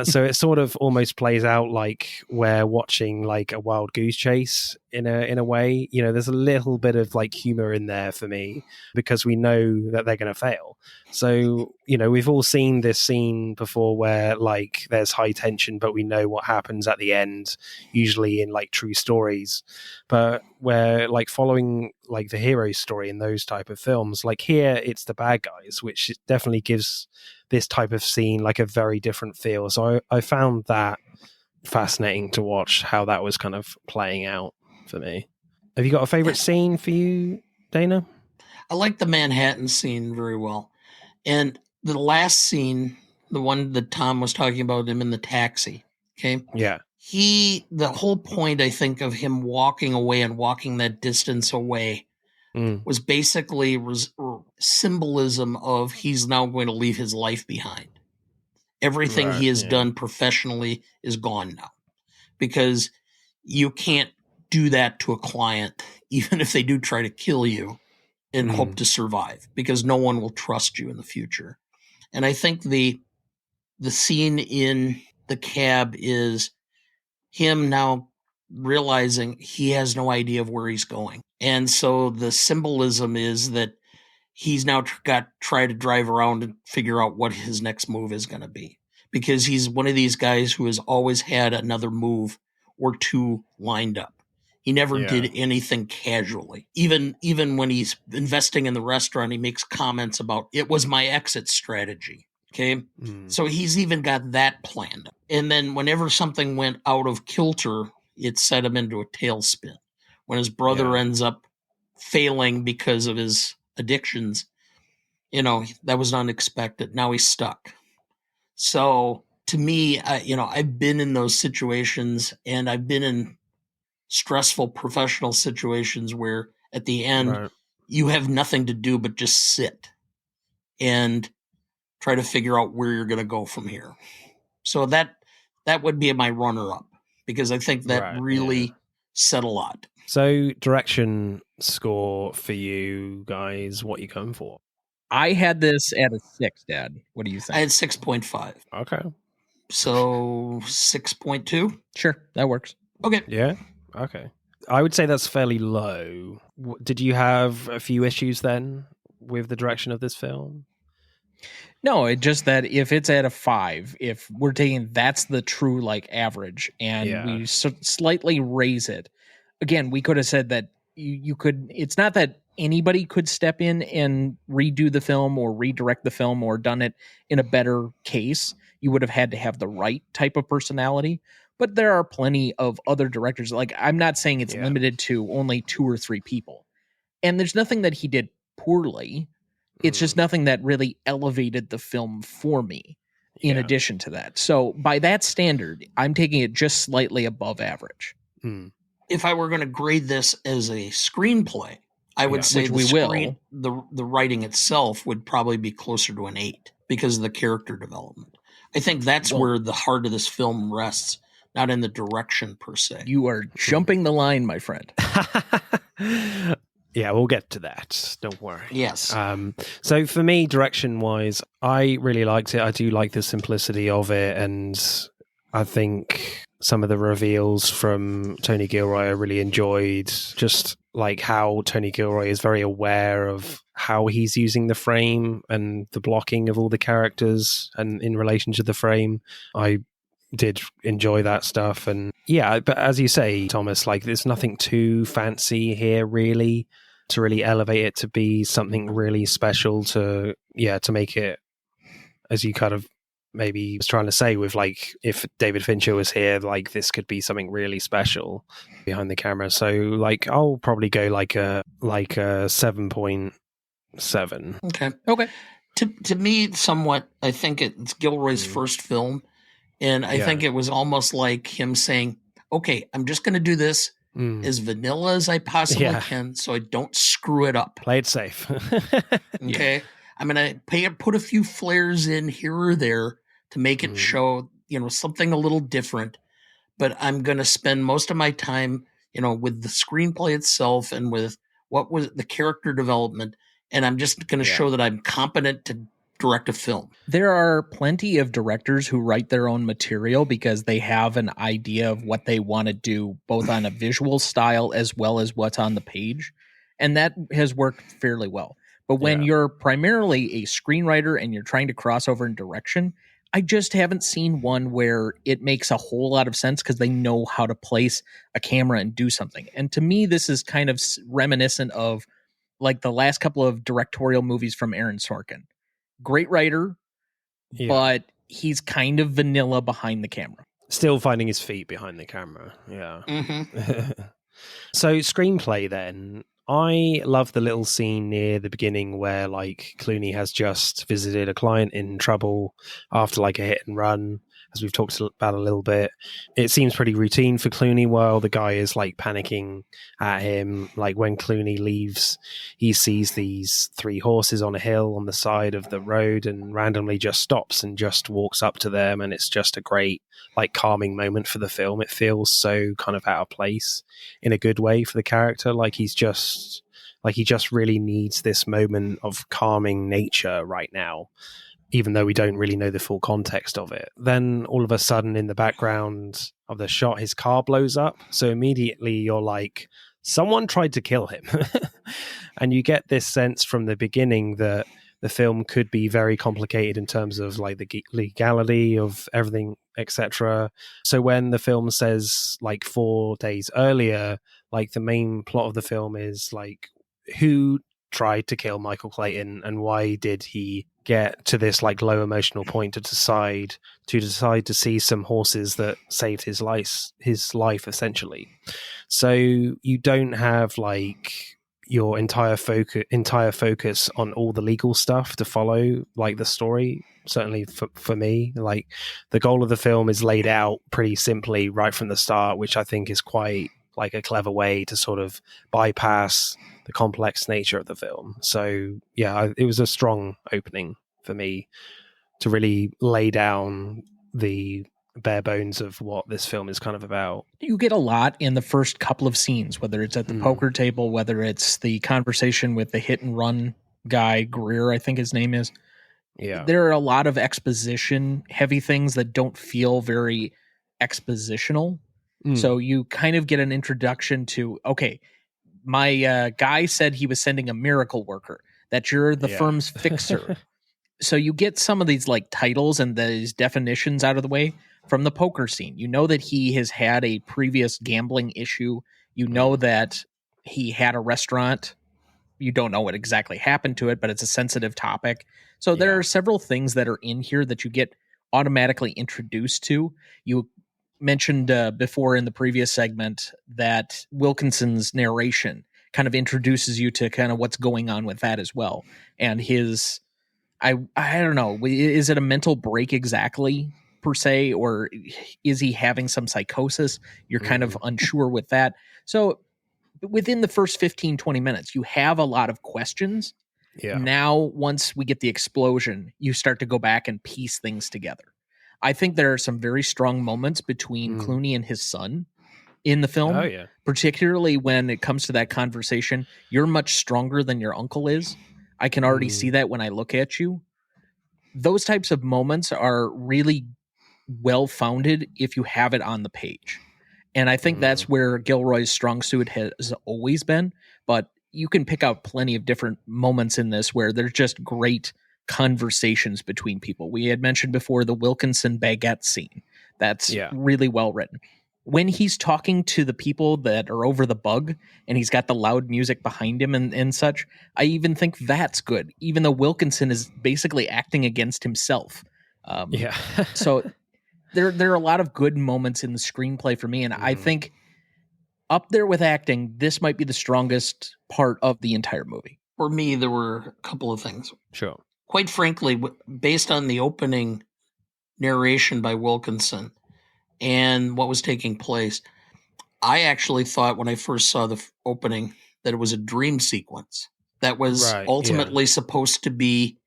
So it sort of almost plays out like we're watching like a wild goose chase in a way. You know, there's a little bit of like humor in there for me because we know that they're going to fail. So, you know, we've all seen this scene before where like there's high tension, but we know what happens at the end, usually in like true stories. But we're like following like the hero story in those type of films. Like here, it's the bad guys, which definitely gives this type of scene like a very different feel. So I found that fascinating to watch how that was kind of playing out for me. Have you got a favorite scene for you, Dana? I like the Manhattan scene very well. And the last scene, the one that Tom was talking about, him in the taxi. Okay. Yeah. The whole point, I think, of him walking away and walking that distance away was basically symbolism of he's now going to leave his life behind. Everything he has done professionally is gone now, because you can't do that to a client, even if they do try to kill you and hope to survive, because no one will trust you in the future. And I think the scene in the cab is him now realizing he has no idea of where he's going. And so the symbolism is that he's now try to drive around and figure out what his next move is going to be, because he's one of these guys who has always had another move or two lined up. He never did anything casually. Even when he's investing in the restaurant, he makes comments about, it was my exit strategy. Okay. So he's even got that planned. And then whenever something went out of kilter, it set him into a tailspin. When his brother ends up failing because of his addictions, you know, that was unexpected. Now he's stuck. So to me, I've been in those situations, and I've been in stressful professional situations where at the end you have nothing to do but just sit and try to figure out where you're going to go from here. So that would be my runner-up, because I think that really said a lot. So direction score for you guys, what you going for? I had this at a 6, Dad. What do you think? I had 6.5. Okay. So 6.2? Sure, that works. Okay. Yeah. Okay. I would say that's fairly low. Did you have a few issues then with the direction of this film? No, it just that if it's at a 5, if we're taking that's the true like average, and we slightly raise it. Again, we could have said that you could. It's not that anybody could step in and redo the film or redirect the film or done it in a better case. You would have had to have the right type of personality. But there are plenty of other directors. Like, I'm not saying it's limited to only 2 or 3 people. And there's nothing that he did poorly. It's just nothing that really elevated the film for me in addition to that. So by that standard, I'm taking it just slightly above average. If I were going to grade this as a screenplay, I would say the writing itself would probably be closer to an 8 because of the character development. I think that's where the heart of this film rests, not in the direction per se. You are jumping the line, my friend. Yeah, we'll get to that. Don't worry. Yes. So for me, direction-wise, I really liked it. I do like the simplicity of it, and I think some of the reveals from Tony Gilroy I really enjoyed. Just like how Tony Gilroy is very aware of how he's using the frame and the blocking of all the characters and in relation to the frame. I did enjoy that stuff. And yeah, but as you say, Thomas, like there's nothing too fancy here really to really elevate it to be something really special to make it, as you kind of maybe was trying to say with like, if David Fincher was here, like this could be something really special behind the camera. So like, I'll probably go like a 7.7. Okay. To me, somewhat, I think it's Gilroy's first film. And I think it was almost like him saying, okay, I'm just going to do this as vanilla as I possibly can so I don't screw it up. Play it safe. Okay. I'm going to put a few flares in here or there to make it show, something a little different. But I'm going to spend most of my time, with the screenplay itself and with what was the character development. And I'm just going to show that I'm competent to direct a film. There are plenty of directors who write their own material because they have an idea of what they want to do, both on a visual style as well as what's on the page. And that has worked fairly well. But when you're primarily a screenwriter and you're trying to cross over in direction, I just haven't seen one where it makes a whole lot of sense because they know how to place a camera and do something. And to me, this is kind of reminiscent of like the last couple of directorial movies from Aaron Sorkin. Great writer, but he's kind of vanilla behind the camera. Still finding his feet behind the camera. Yeah. Mm-hmm. So screenplay then. I love the little scene near the beginning where like Clooney has just visited a client in trouble after like a hit and run, as we've talked about a little bit. It seems pretty routine for Clooney while the guy is like panicking at him. Like when Clooney leaves, he sees these 3 horses on a hill on the side of the road and randomly just stops and just walks up to them. And it's just a great like calming moment for the film. It feels so kind of out of place in a good way for the character. Like he just really needs this moment of calming nature right now, even though we don't really know the full context of it. Then all of a sudden in the background of the shot, his car blows up. So immediately you're like, someone tried to kill him. And you get this sense from the beginning that the film could be very complicated in terms of like the legality of everything, etc. So when the film says like 4 days earlier, like the main plot of the film is like who tried to kill Michael Clayton and why did he get to this like low emotional point to decide to see some horses that saved his life essentially. So you don't have like your entire focus on all the legal stuff to follow like the story. Certainly for me, like the goal of the film is laid out pretty simply right from the start, which I think is quite like a clever way to sort of bypass the complex nature of the film. So yeah, it was a strong opening for me to really lay down the bare bones of what this film is kind of about. You get a lot in the first couple of scenes, whether it's at the poker table, whether it's the conversation with the hit and run guy, Greer, I think his name is. Yeah. There are a lot of exposition heavy things that don't feel very expositional. So you kind of get an introduction to, okay, my guy said he was sending a miracle worker, that you're the firm's fixer. So you get some of these like titles and these definitions out of the way from the poker scene. You know that he has had a previous gambling issue. You know that he had a restaurant. You don't know what exactly happened to it, but it's a sensitive topic. So there are several things that are in here that you get automatically introduced to. You mentioned before in the previous segment that Wilkinson's narration kind of introduces you to kind of what's going on with that as well. And his, I don't know, is it a mental break exactly per se, or is he having some psychosis? You're kind of unsure with that. So within the first 15, 20 minutes, you have a lot of questions. Yeah. Now, once we get the explosion, you start to go back and piece things together. I think there are some very strong moments between Clooney and his son in the film. Oh, yeah. Particularly when it comes to that conversation. You're much stronger than your uncle is. I can already see that when I look at you. Those types of moments are really well-founded if you have it on the page. And I think that's where Gilroy's strong suit has always been. But you can pick out plenty of different moments in this where there's just great conversations between people. We had mentioned before the Wilkinson baguette scene. That's really well written. When he's talking to the people that are over the bug and he's got the loud music behind him and such, I even think that's good, even though Wilkinson is basically acting against himself. So there are a lot of good moments in the screenplay for me, and I think up there with acting, this might be the strongest part of the entire movie. For me, there were a couple of things. Sure. Quite frankly, based on the opening narration by Wilkinson and what was taking place, I actually thought when I first saw the opening that it was a dream sequence that was ultimately supposed to be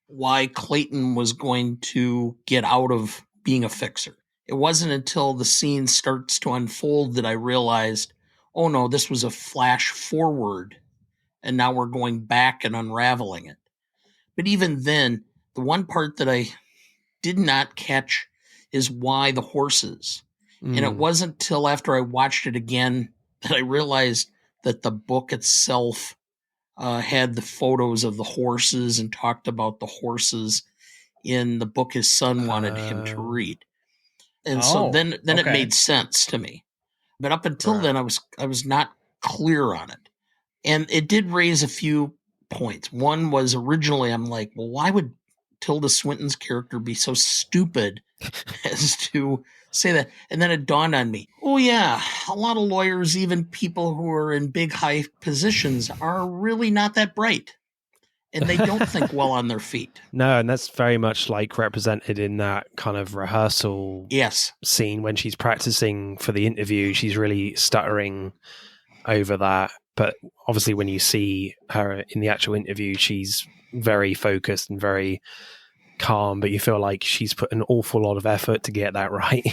why Clayton was going to get out of being a fixer. It wasn't until the scene starts to unfold that I realized, oh no, this was a flash forward, and now we're going back and unraveling it. But even then, the one part that I did not catch is why the horses. And it wasn't till after I watched it again that I realized that the book itself had the photos of the horses and talked about the horses in the book his son wanted him to read. And so then it made sense to me. But up until then, I was not clear on it. And it did raise a few points. One was originally I'm like, well, why would Tilda Swinton's character be so stupid as to say that? And then it dawned on me, oh yeah, a lot of lawyers, even people who are in big high positions, are really not that bright. And they don't think well on their feet. No, and that's very much like represented in that kind of rehearsal scene when she's practicing for the interview. She's really stuttering over that. But obviously when you see her in the actual interview, she's very focused and very calm, but you feel like she's put an awful lot of effort to get that right.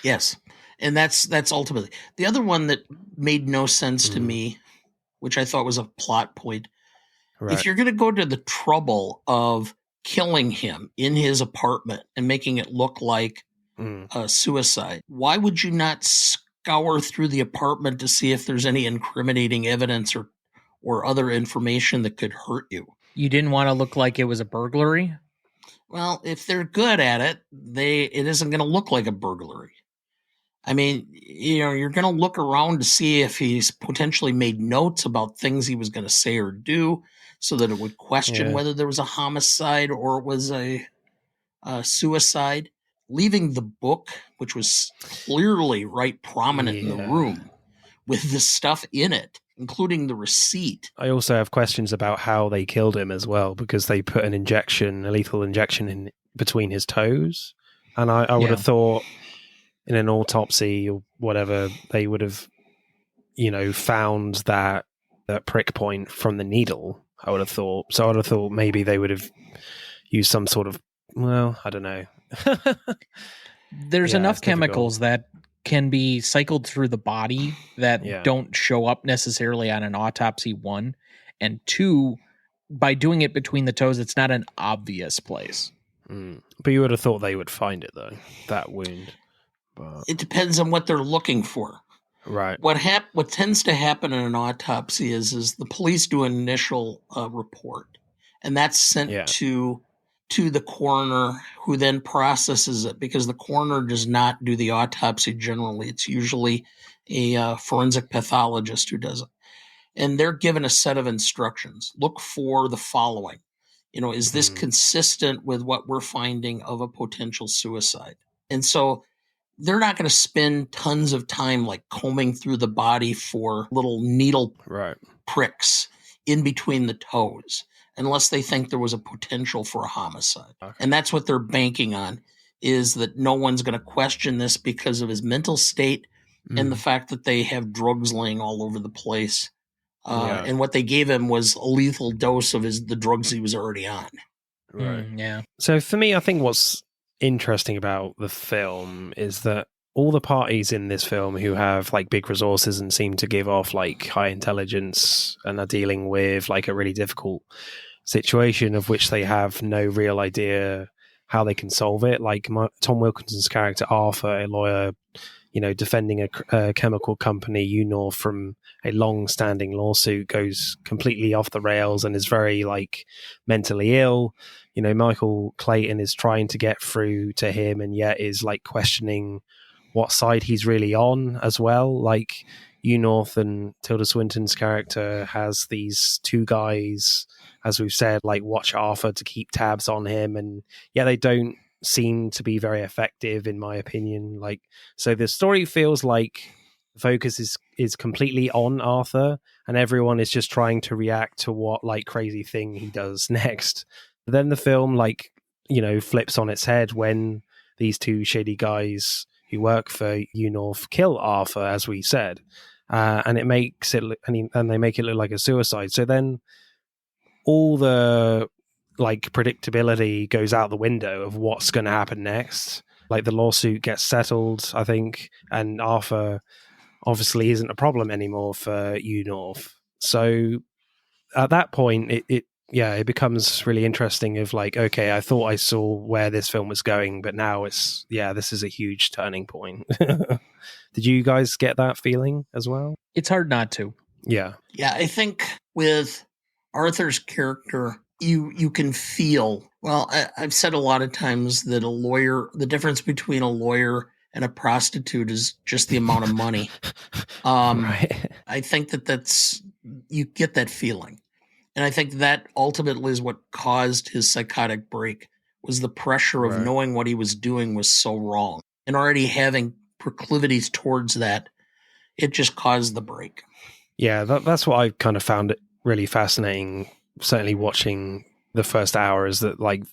Yes. And that's ultimately. The other one that made no sense to me, which I thought was a plot point, if you're going to go to the trouble of killing him in his apartment and making it look like a suicide, why would you not scour through the apartment to see if there's any incriminating evidence or other information that could hurt you? You didn't want to look like it was a burglary? Well, if they're good at it, it isn't going to look like a burglary. I mean, you're going to look around to see if he's potentially made notes about things he was going to say or do so that it would question whether there was a homicide or it was a suicide. Leaving the book, which was clearly right prominent in the room with the stuff in it, including the receipt. I also have questions about how they killed him as well, because they put a lethal injection in between his toes. And I would have thought in an autopsy or whatever, they would have, found that prick point from the needle, I would have thought. So I would have thought maybe they would have used some sort of, well, I don't know. There's enough chemicals that can be cycled through the body that don't show up necessarily on an autopsy, 1. And 2, by doing it between the toes, it's not an obvious place. But you would have thought they would find it, though, that wound. But... It depends on what they're looking for. Right. What tends to happen in an autopsy is the police do an initial report, and that's sent to the coroner, who then processes it, because the coroner does not do the autopsy generally. It's usually a forensic pathologist who does it. And they're given a set of instructions. Look for the following. Is this consistent with what we're finding of a potential suicide? And so they're not going to spend tons of time like combing through the body for little needle pricks in between the toes, unless they think there was a potential for a homicide. Okay. And that's what they're banking on, is that no one's going to question this because of his mental state and the fact that they have drugs laying all over the place. And what they gave him was a lethal dose of the drugs he was already on. Right. Yeah. So for me, I think what's interesting about the film is that all the parties in this film who have like big resources and seem to give off like high intelligence and are dealing with like a really difficult situation of which they have no real idea how they can solve it. Like Tom Wilkinson's character Arthur, a lawyer, defending a chemical company, UNOR, from a long-standing lawsuit, goes completely off the rails and is very like mentally ill. Michael Clayton is trying to get through to him and yet is like questioning what side he's really on as well. Like UNOR and Tilda Swinton's character has these two guys, as we've said, like watch Arthur to keep tabs on him, and they don't seem to be very effective, in my opinion. Like, so the story feels like the focus is completely on Arthur, and everyone is just trying to react to what like crazy thing he does next. But then the film flips on its head when these two shady guys who work for UNORF kill Arthur, as we said, and it makes it and they make it look like a suicide. So then all the like predictability goes out the window of what's going to happen next. Like the lawsuit gets settled, I think, and Arthur obviously isn't a problem anymore for UNORF. So at that point, it becomes really interesting of like, okay, I thought I saw where this film was going, but now this is a huge turning point. Did you guys get that feeling as well? It's hard not to. Yeah, I think with Arthur's character, you can feel, well, I've said a lot of times that the difference between a lawyer and a prostitute is just the amount of money. Right. I think you get that feeling. And I think that ultimately is what caused his psychotic break, was the pressure of knowing what he was doing was so wrong. And already having proclivities towards that, it just caused the break. Yeah, that's what I kind of found it really fascinating, certainly watching the first hour, is that like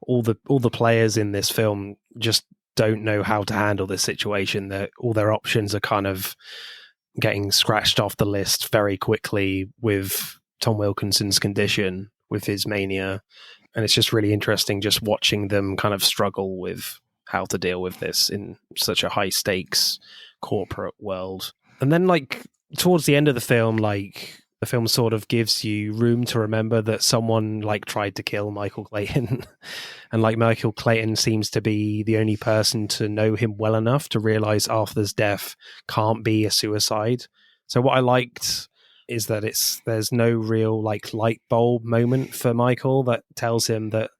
all the players in this film just don't know how to handle this situation. That all their options are kind of getting scratched off the list very quickly with Tom Wilkinson's condition, with his mania. And it's just really interesting just watching them kind of struggle with how to deal with this in such a high stakes corporate world. And then like towards the end of the film, like the film sort of gives you room to remember that someone like tried to kill Michael Clayton. And like Michael Clayton seems to be the only person to know him well enough to realize Arthur's death can't be a suicide. So what I liked is that there's no real like light bulb moment for Michael that tells him that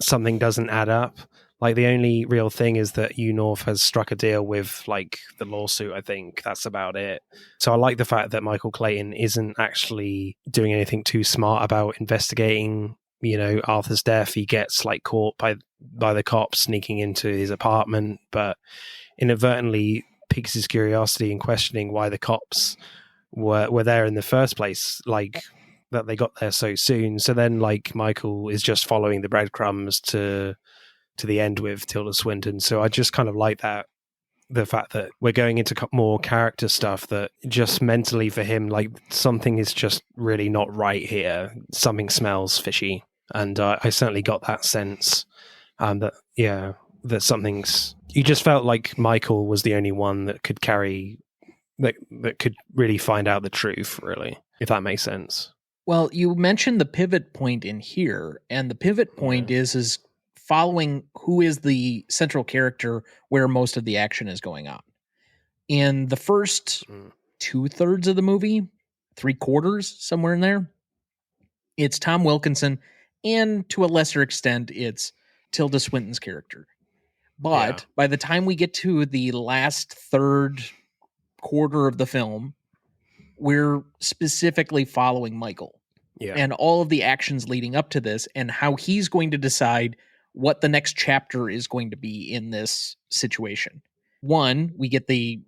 something doesn't add up. Like the only real thing is that UNORF has struck a deal with like the lawsuit. I think that's about it. So I like the fact that Michael Clayton isn't actually doing anything too smart about investigating, Arthur's death. He gets like caught by the cops sneaking into his apartment, but inadvertently piques his curiosity in questioning why the cops were there in the first place, like that they got there so soon. So then like Michael is just following the breadcrumbs to the end with Tilda Swinton. So I just kind of like that, the fact that we're going into more character stuff that just mentally for him, like something is just really not right here. Something smells fishy. And I certainly got that sense that something's, you just felt like Michael was the only one that could carry, that could really find out the truth, really, if that makes sense. Well, you mentioned the pivot point in here, and the pivot point is following who is the central character where most of the action is going on. In the first 2/3 of the movie, 3/4, somewhere in there, it's Tom Wilkinson, and to a lesser extent, it's Tilda Swinton's character. But by the time we get to the last third quarter of the film, we're specifically following Michael and all of the actions leading up to this and how he's going to decide what the next chapter is going to be in this situation. One, we get the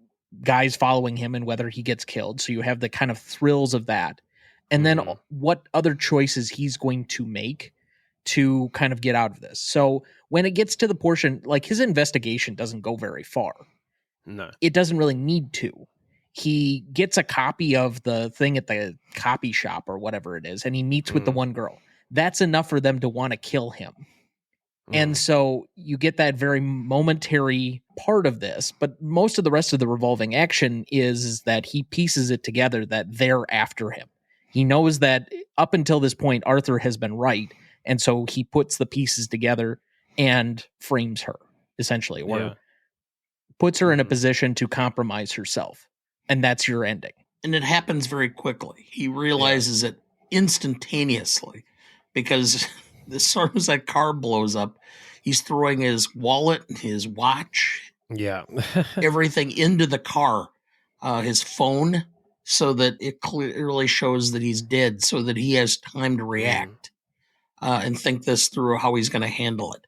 guys following him and whether he gets killed. So you have the kind of thrills of that. And then what other choices he's going to make to kind of get out of this. So when it gets to the portion, like his investigation doesn't go very far. No. It doesn't really need to. He gets a copy of the thing at the copy shop or whatever it is, and he meets with the one girl. That's enough for them to want to kill him. And so you get that very momentary part of this, but most of the rest of the revolving action is that he pieces it together that they're after him. He knows that up until this point, Arthur has been right. And so he puts the pieces together and frames her, essentially, or puts her in a position to compromise herself. And that's your ending. And it happens very quickly. He realizes it instantaneously because as soon as that car blows up, he's throwing his wallet, his watch, everything into the car, his phone, so that it clearly shows that he's dead, so that he has time to react and think this through, how he's going to handle it.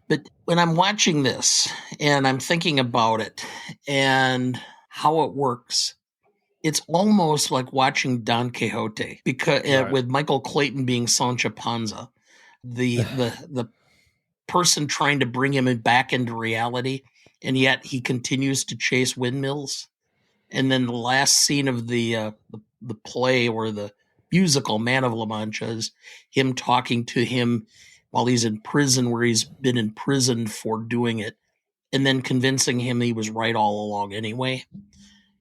But when I'm watching this and I'm thinking about it and how it works, it's almost like watching Don Quixote because with Michael Clayton being Sancho Panza, the person trying to bring him back into reality, and yet he continues to chase windmills. And then the last scene of the play or the musical Man of La Mancha is him talking to him while he's in prison, where he's been in prison for doing it, and then convincing him he was right all along anyway.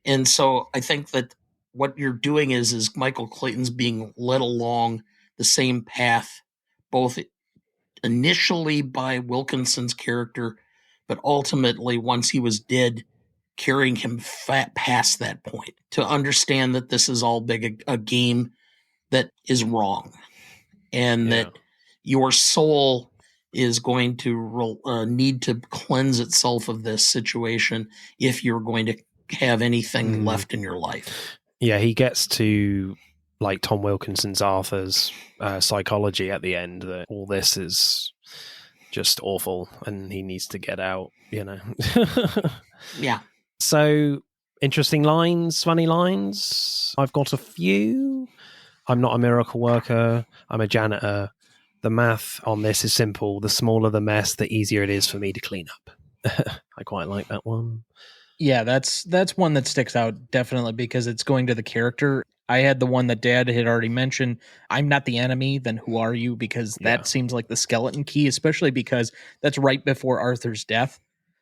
And so I think that what you're doing is Michael Clayton's being led along the same path, both initially by Wilkinson's character, but ultimately once he was dead, carrying him past that point to understand that this is all a game that is wrong, and that your soul is going to need to cleanse itself of this situation if you're going to have anything left in your life. Yeah, he gets to, like Tom Wilkinson's Arthur's psychology at the end, that all this is just awful and he needs to get out, Yeah. So, interesting lines, funny lines. I've got a few. I'm not a miracle worker. I'm a janitor. The math on this is simple. The smaller the mess, the easier it is for me to clean up. I quite like that one. Yeah, that's one that sticks out definitely because it's going to the character. I had the one that Dad had already mentioned. I'm not the enemy, then who are you? Because that seems like the skeleton key, especially because that's right before Arthur's death.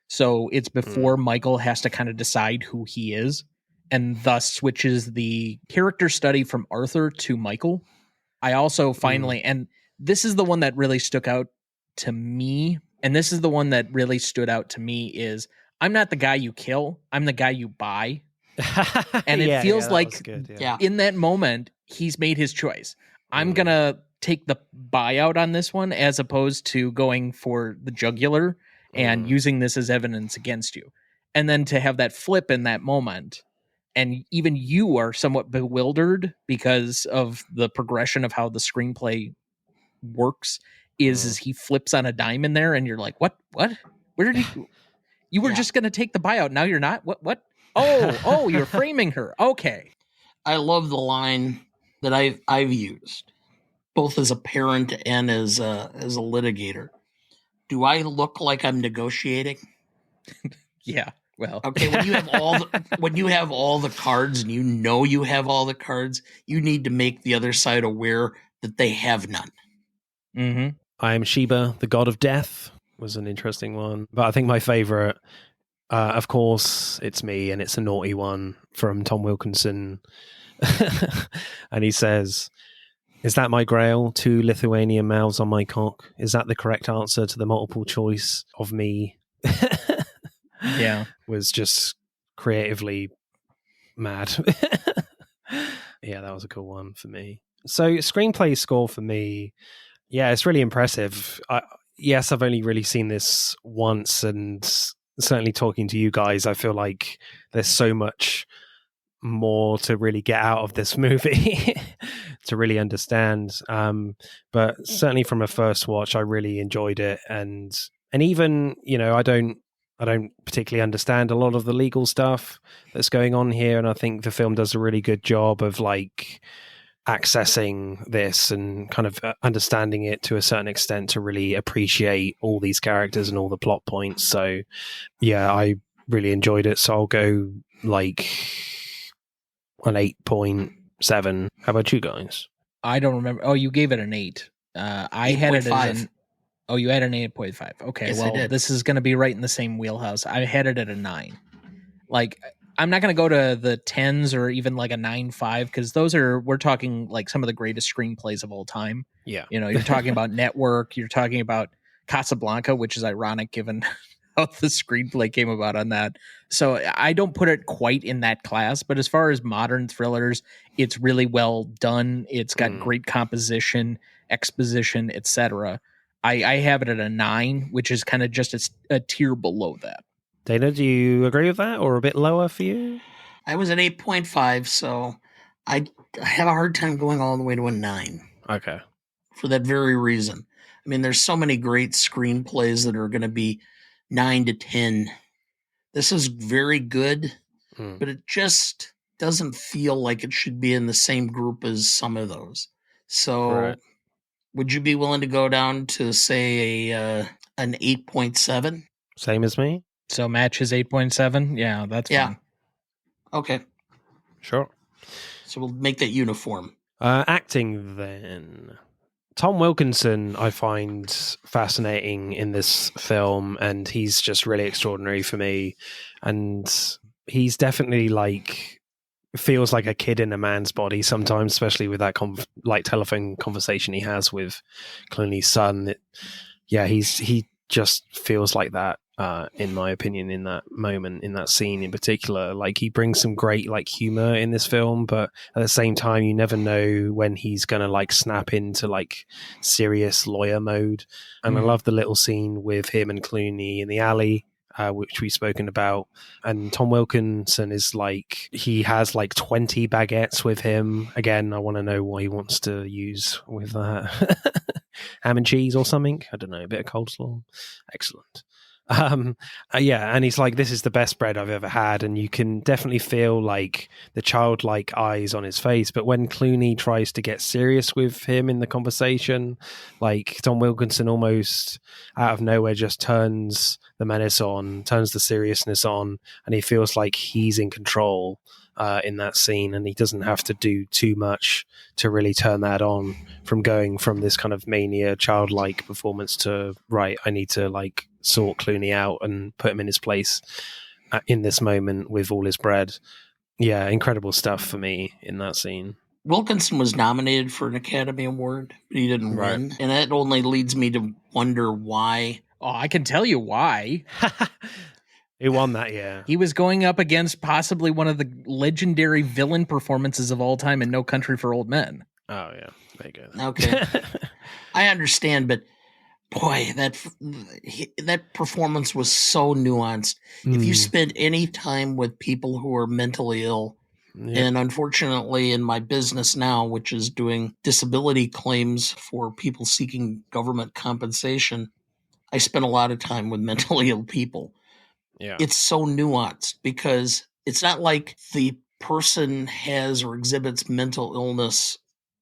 So it's before Michael has to kind of decide who he is, and thus switches the character study from Arthur to Michael. I also finally, and this is the one that really stuck out to me, and this is the one that really stood out to me is, I'm not the guy you kill, I'm the guy you buy. And it feels like in that moment, he's made his choice. I'm going to take the buyout on this one as opposed to going for the jugular and using this as evidence against you. And then to have that flip in that moment, and even you are somewhat bewildered because of the progression of how the screenplay works, is he flips on a dime in there and you're like, what? Where did he... You were just going to take the buyout. Now you're not? What? Oh, you're framing her. Okay. I love the line that I've used, both as a parent and as a litigator. Do I look like I'm negotiating? Yeah. Well, okay. When you have all the cards and you have all the cards, you need to make the other side aware that they have none. Mm-hmm. I am Sheba, the god of death, was an interesting one. But I think my favorite, of course, it's me, and it's a naughty one from Tom Wilkinson. And he says, Is that my grail? 2 Lithuanian mouths on my cock? Is that the correct answer to the multiple choice of me? Yeah. Was just creatively mad. Yeah, that was a cool one for me. So screenplay score for me, yeah, it's really impressive. Yes, I've only really seen this once, and certainly talking to you guys, I feel like there's so much more to really get out of this movie to really understand. But certainly from a first watch, I really enjoyed it, and even I don't particularly understand a lot of the legal stuff that's going on here, and I think the film does a really good job of like accessing this and kind of understanding it to a certain extent to really appreciate all these characters and all the plot points. So yeah, I really enjoyed it. So I'll go like an 8.7. How about you guys? I don't remember. Oh, you gave it an 8. I had it as an... Oh, you had an 8.5. Okay, yes, well, this is going to be right in the same wheelhouse. I had it at a 9. Like, I'm not going to go to the 10s or even like a 9.5 because we're talking like some of the greatest screenplays of all time. Yeah. You're talking about Network, you're talking about Casablanca, which is ironic given how the screenplay came about on that. So I don't put it quite in that class, but as far as modern thrillers, it's really well done. It's got great composition, exposition, etc. I have it at a 9, which is kind of just a tier below that. Dana, do you agree with that, or a bit lower for you? I was at 8.5, so I have a hard time going all the way to a 9. Okay. For that very reason. I mean, there's so many great screenplays that are going to be 9 to 10. This is very good, but it just doesn't feel like it should be in the same group as some of those. So would you be willing to go down to, say, an 8.7? Same as me? So match is 8.7? Yeah, that's fine. Okay. Sure. So we'll make that uniform. Acting then. Tom Wilkinson I find fascinating in this film, and he's just really extraordinary for me. And he's definitely like feels like a kid in a man's body sometimes, especially with that telephone conversation he has with Clooney's son. He just feels like that. In my opinion, in that moment, in that scene in particular, like he brings some great like humor in this film, but at the same time, you never know when he's gonna like snap into like serious lawyer mode. And I love the little scene with him and Clooney in the alley, which we've spoken about. And Tom Wilkinson is like, he has like 20 baguettes with him. Again, I want to know what he wants to use with that. Ham and cheese or something. I don't know, a bit of coleslaw. Excellent. And he's like, this is the best bread I've ever had, and you can definitely feel like the childlike eyes on his face. But when Clooney tries to get serious with him in the conversation, like Tom Wilkinson almost out of nowhere just turns the menace on, turns the seriousness on, and he feels like he's in control in that scene, and he doesn't have to do too much to really turn that on, from going from this kind of mania childlike performance to, right, I need to like sort Clooney out and put him in his place in this moment with all his bread. Yeah, incredible stuff for me in that scene. Wilkinson was nominated for an Academy Award, but he didn't win. And that only leads me to wonder why. Oh, I can tell you why. Who won that year? He was going up against possibly one of the legendary villain performances of all time in No Country for Old Men. Oh, yeah. There you go. Okay. I understand, but boy, that performance was so nuanced. If you spend any time with people who are mentally ill, and unfortunately in my business now, which is doing disability claims for people seeking government compensation, I spend a lot of time with mentally ill people. Yeah. It's so nuanced because it's not like the person has or exhibits mental illness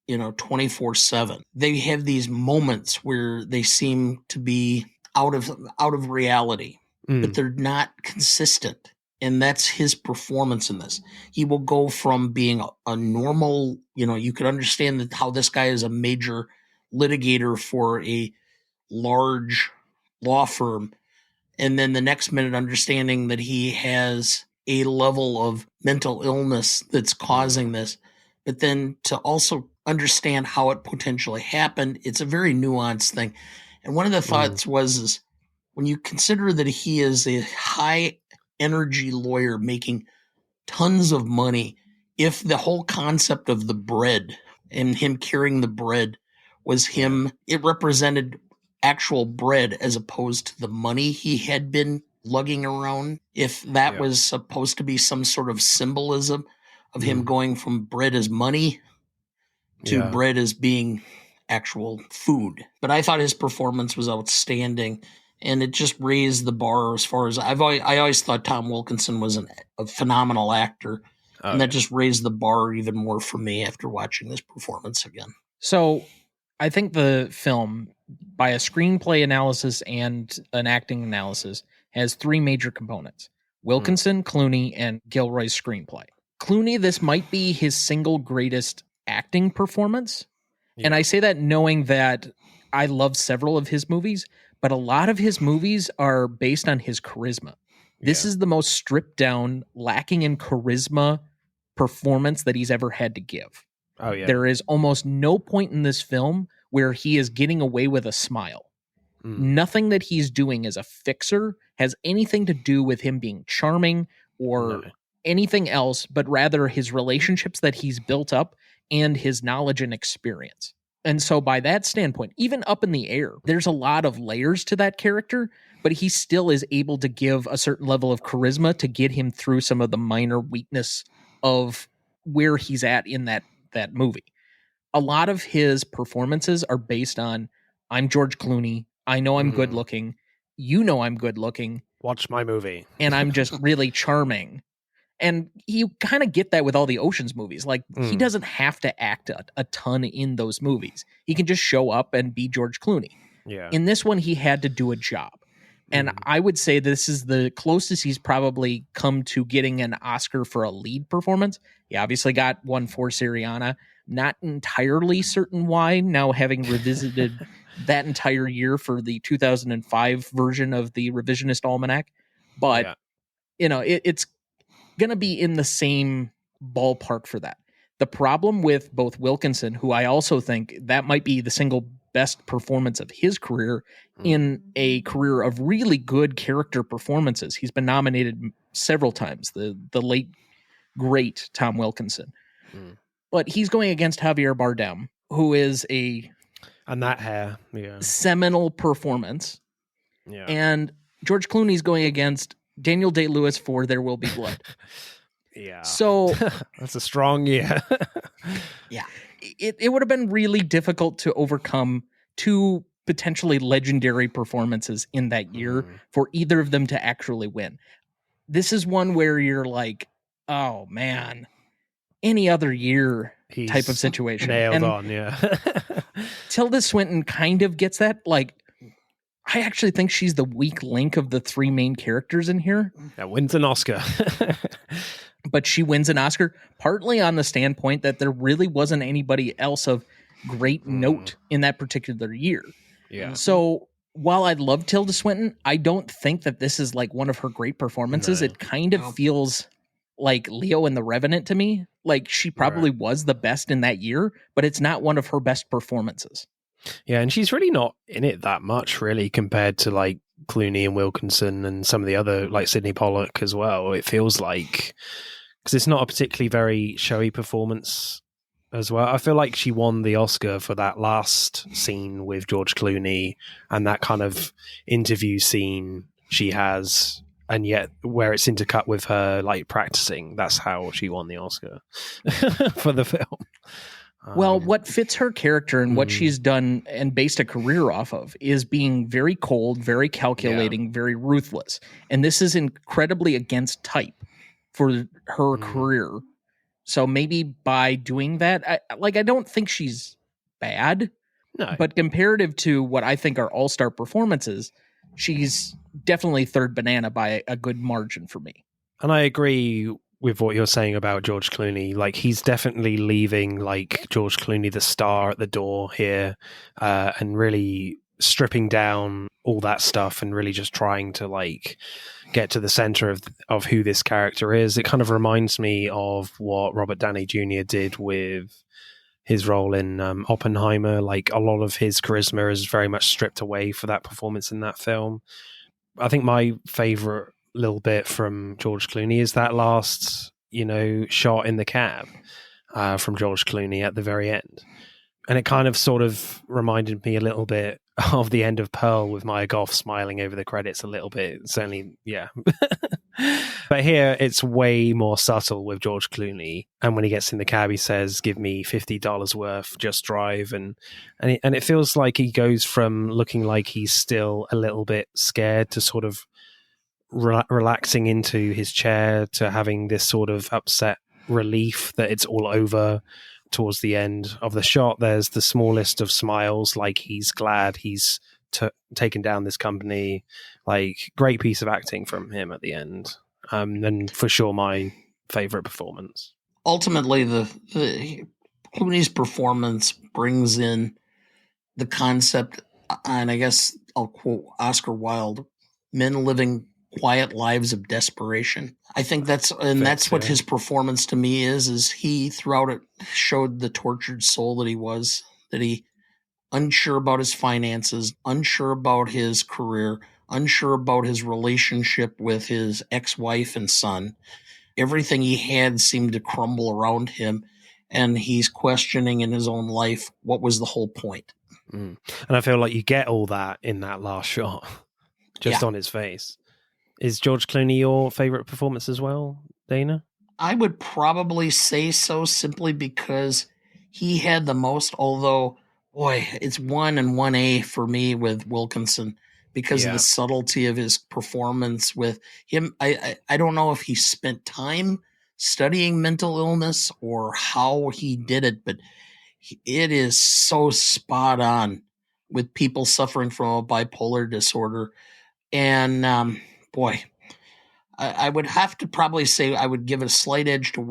24/7. They have these moments where they seem to be out of reality, but they're not consistent. And that's his performance in this. He will go from being a normal, you could understand how this guy is a major litigator for a large law firm, and then the next minute understanding that he has a level of mental illness that's causing this, but then to also understand how it potentially happened, it's a very nuanced thing. And one of the thoughts is when you consider that he is a high energy lawyer making tons of money, if the whole concept of the bread and him carrying the bread was him, it represented actual bread as opposed to the money he had been lugging around. If that was supposed to be some sort of symbolism of him going from bread as money to bread as being actual food. But I thought his performance was outstanding, and it just raised the bar as far as I always thought Tom Wilkinson was a phenomenal actor. And that just raised the bar even more for me after watching this performance again. So I think the film, by a screenplay analysis and an acting analysis, has three major components: Wilkinson, Clooney, and Gilroy's screenplay. Clooney, this might be his single greatest acting performance. And I say that knowing that I love several of his movies, but a lot of his movies are based on his charisma. This is the most stripped down, lacking in charisma performance that he's ever had to give. Oh, yeah. There is almost no point in this film where he is getting away with a smile. Nothing that he's doing as a fixer has anything to do with him being charming or anything else, but rather his relationships that he's built up and his knowledge and experience. And so by that standpoint, even Up in the Air, there's a lot of layers to that character, but he still is able to give a certain level of charisma to get him through some of the minor weakness of where he's at in that movie. A lot of his performances are based on, I'm George Clooney, I know I'm good looking, you know I'm good looking. Watch my movie. And I'm just really charming. And you kind of get that with all the Ocean's movies. Like, he doesn't have to act a ton in those movies. He can just show up and be George Clooney. Yeah. In this one, he had to do a job. And I would say this is the closest he's probably come to getting an Oscar for a lead performance. He obviously got one for Syriana. Not entirely certain why, now having revisited that entire year for the 2005 version of the Revisionist Almanac. But, it's going to be in the same ballpark for that. The problem with both Wilkinson, who I also think that might be the single best performance of his career in a career of really good character performances. He's been nominated several times, the late, great Tom Wilkinson. But he's going against Javier Bardem, who is and that hair, seminal performance. Yeah. And George Clooney's going against Daniel Day-Lewis for There Will Be Blood. Yeah. So that's a strong year. Yeah. It would have been really difficult to overcome two potentially legendary performances in that year for either of them to actually win. This is one where you're like, oh man, any other year type of situation. Nailed on, yeah. Tilda Swinton kind of gets that. Like, I actually think she's the weak link of the three main characters in here. That wins an Oscar. But she wins an Oscar partly on the standpoint that there really wasn't anybody else of great note in that particular year. Yeah. So while I love Tilda Swinton, I don't think that this is like one of her great performances. No. It kind of feels like Leo in The Revenant to me. Like, she probably was the best in that year, but it's not one of her best performances. Yeah, and she's really not in it that much, really, compared to like Clooney and Wilkinson and some of the other, like Sidney Pollack as well. It feels like, because it's not a particularly very showy performance as well. I feel like she won the Oscar for that last scene with George Clooney and that kind of interview scene she has, and yet where it's intercut with her like practicing. That's how she won the Oscar for the film. Well, what fits her character and what she's done and based a career off of is being very cold, very calculating, very ruthless. And this is incredibly against type for her career. So maybe by doing that, I don't think she's bad. No. But comparative to what I think are all-star performances, she's definitely third banana by a good margin for me. And I agree with what you're saying about George Clooney. Like, he's definitely leaving like George Clooney the star at the door here, and really stripping down all that stuff and really just trying to like get to the center of who this character is. It kind of reminds me of what Robert Downey Jr. did with his role in Oppenheimer. Like, a lot of his charisma is very much stripped away for that performance in that film. I think my favorite little bit from George Clooney is that last, shot in the cab from George Clooney at the very end. And it kind of sort of reminded me a little bit of the end of Pearl, with Maya Goff smiling over the credits a little bit. Certainly, yeah. But here it's way more subtle with George Clooney. And when he gets in the cab, he says, "Give me $50 worth, just drive." And it feels like he goes from looking like he's still a little bit scared to sort of relaxing into his chair, to having this sort of upset relief that it's all over. Towards the end of the shot, there's the smallest of smiles, like he's glad he's taken down this company. Like, great piece of acting from him at the end. And for sure my favorite performance. Ultimately, the Clooney's performance brings in the concept, and I guess I'll quote Oscar Wilde, men living quiet lives of desperation. I think that's what his performance to me is he throughout it showed the tortured soul that he was, that he unsure about his finances, unsure about his career, unsure about his relationship with his ex-wife and son. Everything he had seemed to crumble around him, and he's questioning in his own life, what was the whole point? And I feel like you get all that in that last shot, just on his face. Is George Clooney your favorite performance as well, Dana? I would probably say so, simply because he had the most, although, boy, it's 1 and 1A for me with Wilkinson because of the subtlety of his performance with him. I don't know if he spent time studying mental illness or how he did it, but it is so spot on with people suffering from a bipolar disorder. And boy, I would have to probably say I would give it a slight edge to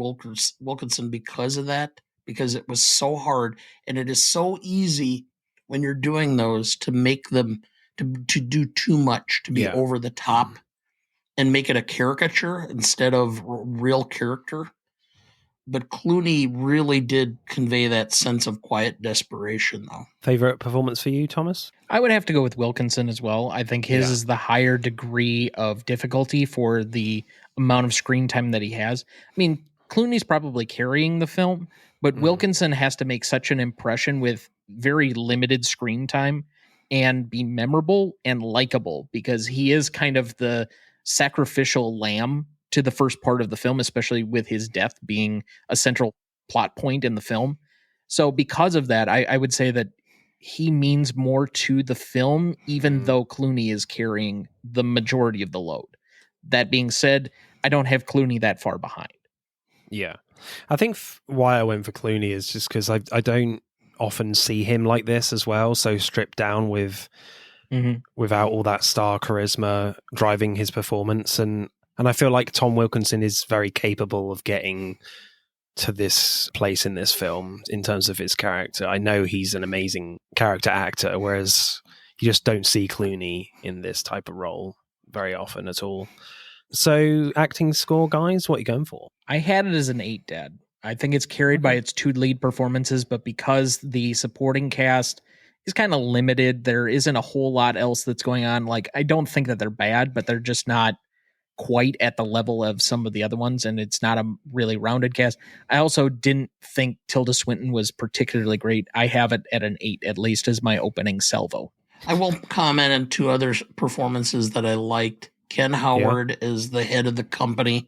Wilkinson because of that, because it was so hard, and it is so easy when you're doing those to make them to do too much, to be over the top and make it a caricature instead of real character. But Clooney really did convey that sense of quiet desperation, though. Favorite performance for you, Thomas? I would have to go with Wilkinson as well. I think his is the higher degree of difficulty for the amount of screen time that he has. I mean, Clooney's probably carrying the film, but Wilkinson has to make such an impression with very limited screen time and be memorable and likable, because he is kind of the sacrificial lamb to the first part of the film, especially with his death being a central plot point in the film. So because of that, I would say that he means more to the film, even though Clooney is carrying the majority of the load. That being said, I don't have Clooney that far behind. Yeah. I think why I went for Clooney is just because I don't often see him like this as well, so stripped down without all that star charisma driving his performance. And I feel like Tom Wilkinson is very capable of getting to this place in this film in terms of his character. I know he's an amazing character actor, whereas you just don't see Clooney in this type of role very often at all. So, acting score, guys, what are you going for? I had it as an 8, Dad. I think it's carried by its 2 lead performances, but because the supporting cast is kind of limited, there isn't a whole lot else that's going on. Like, I don't think that they're bad, but they're just not quite at the level of some of the other ones, and it's not a really rounded cast. I also didn't think Tilda Swinton was particularly great. I have it at an 8, at least, as my opening salvo. I will comment on 2 other performances that I liked. Ken Howard is the head of the company.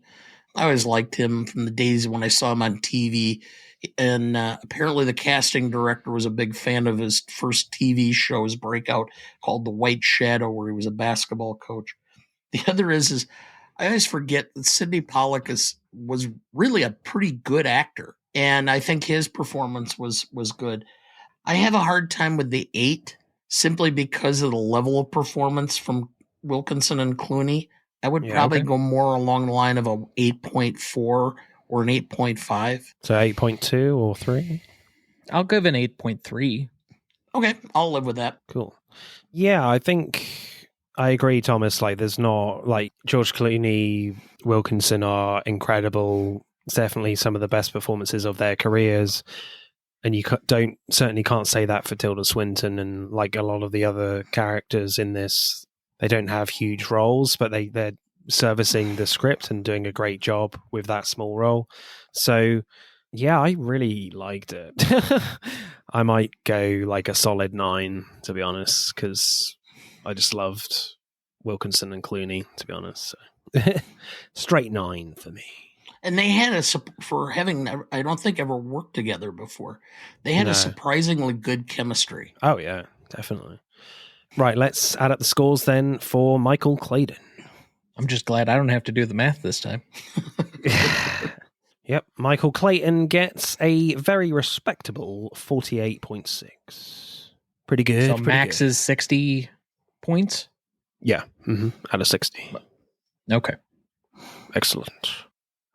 I always liked him from the days when I saw him on TV. And apparently the casting director was a big fan of his first TV show, his breakout, called The White Shadow, where he was a basketball coach. The other is I always forget that Sidney Pollack was really a pretty good actor. And I think his performance was good. I have a hard time with the 8 simply because of the level of performance from Wilkinson and Clooney. I would probably go more along the line of a 8.4 or an 8.5. So 8.2 or 3? I'll give an 8.3. Okay, I'll live with that. Cool. Yeah, I think I agree, Thomas. Like, there's not, like, George Clooney, Wilkinson are incredible. It's definitely some of the best performances of their careers. And you certainly can't say that for Tilda Swinton and like a lot of the other characters in this. They don't have huge roles, but they're servicing the script and doing a great job with that small role. So, yeah, I really liked it. I might go like a solid 9, to be honest, because I just loved Wilkinson and Clooney, to be honest. So. Straight 9 for me. And they had for having, I don't think, ever worked together before. They had a surprisingly good chemistry. Oh, yeah, definitely. Right, let's add up the scores then for Michael Clayton. I'm just glad I don't have to do the math this time. Yep, Michael Clayton gets a very respectable 48.6. Pretty good. So max is 60 points? Yeah, out of 60. Okay. Excellent.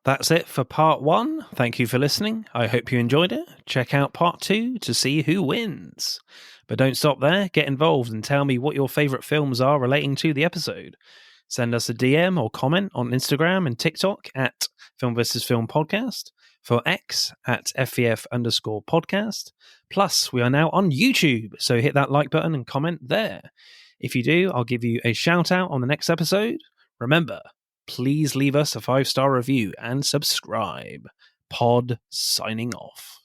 That's it for part 1. Thank you for listening. I hope you enjoyed it. Check out part 2 to see who wins. But don't stop there. Get involved and tell me what your favourite films are relating to the episode. Send us a DM or comment on Instagram and TikTok at Film vs. Film Podcast, for X at FVF_podcast. Plus, we are now on YouTube, so hit that like button and comment there. If you do, I'll give you a shout out on the next episode. Remember, please leave us a 5-star review and subscribe. Pod signing off.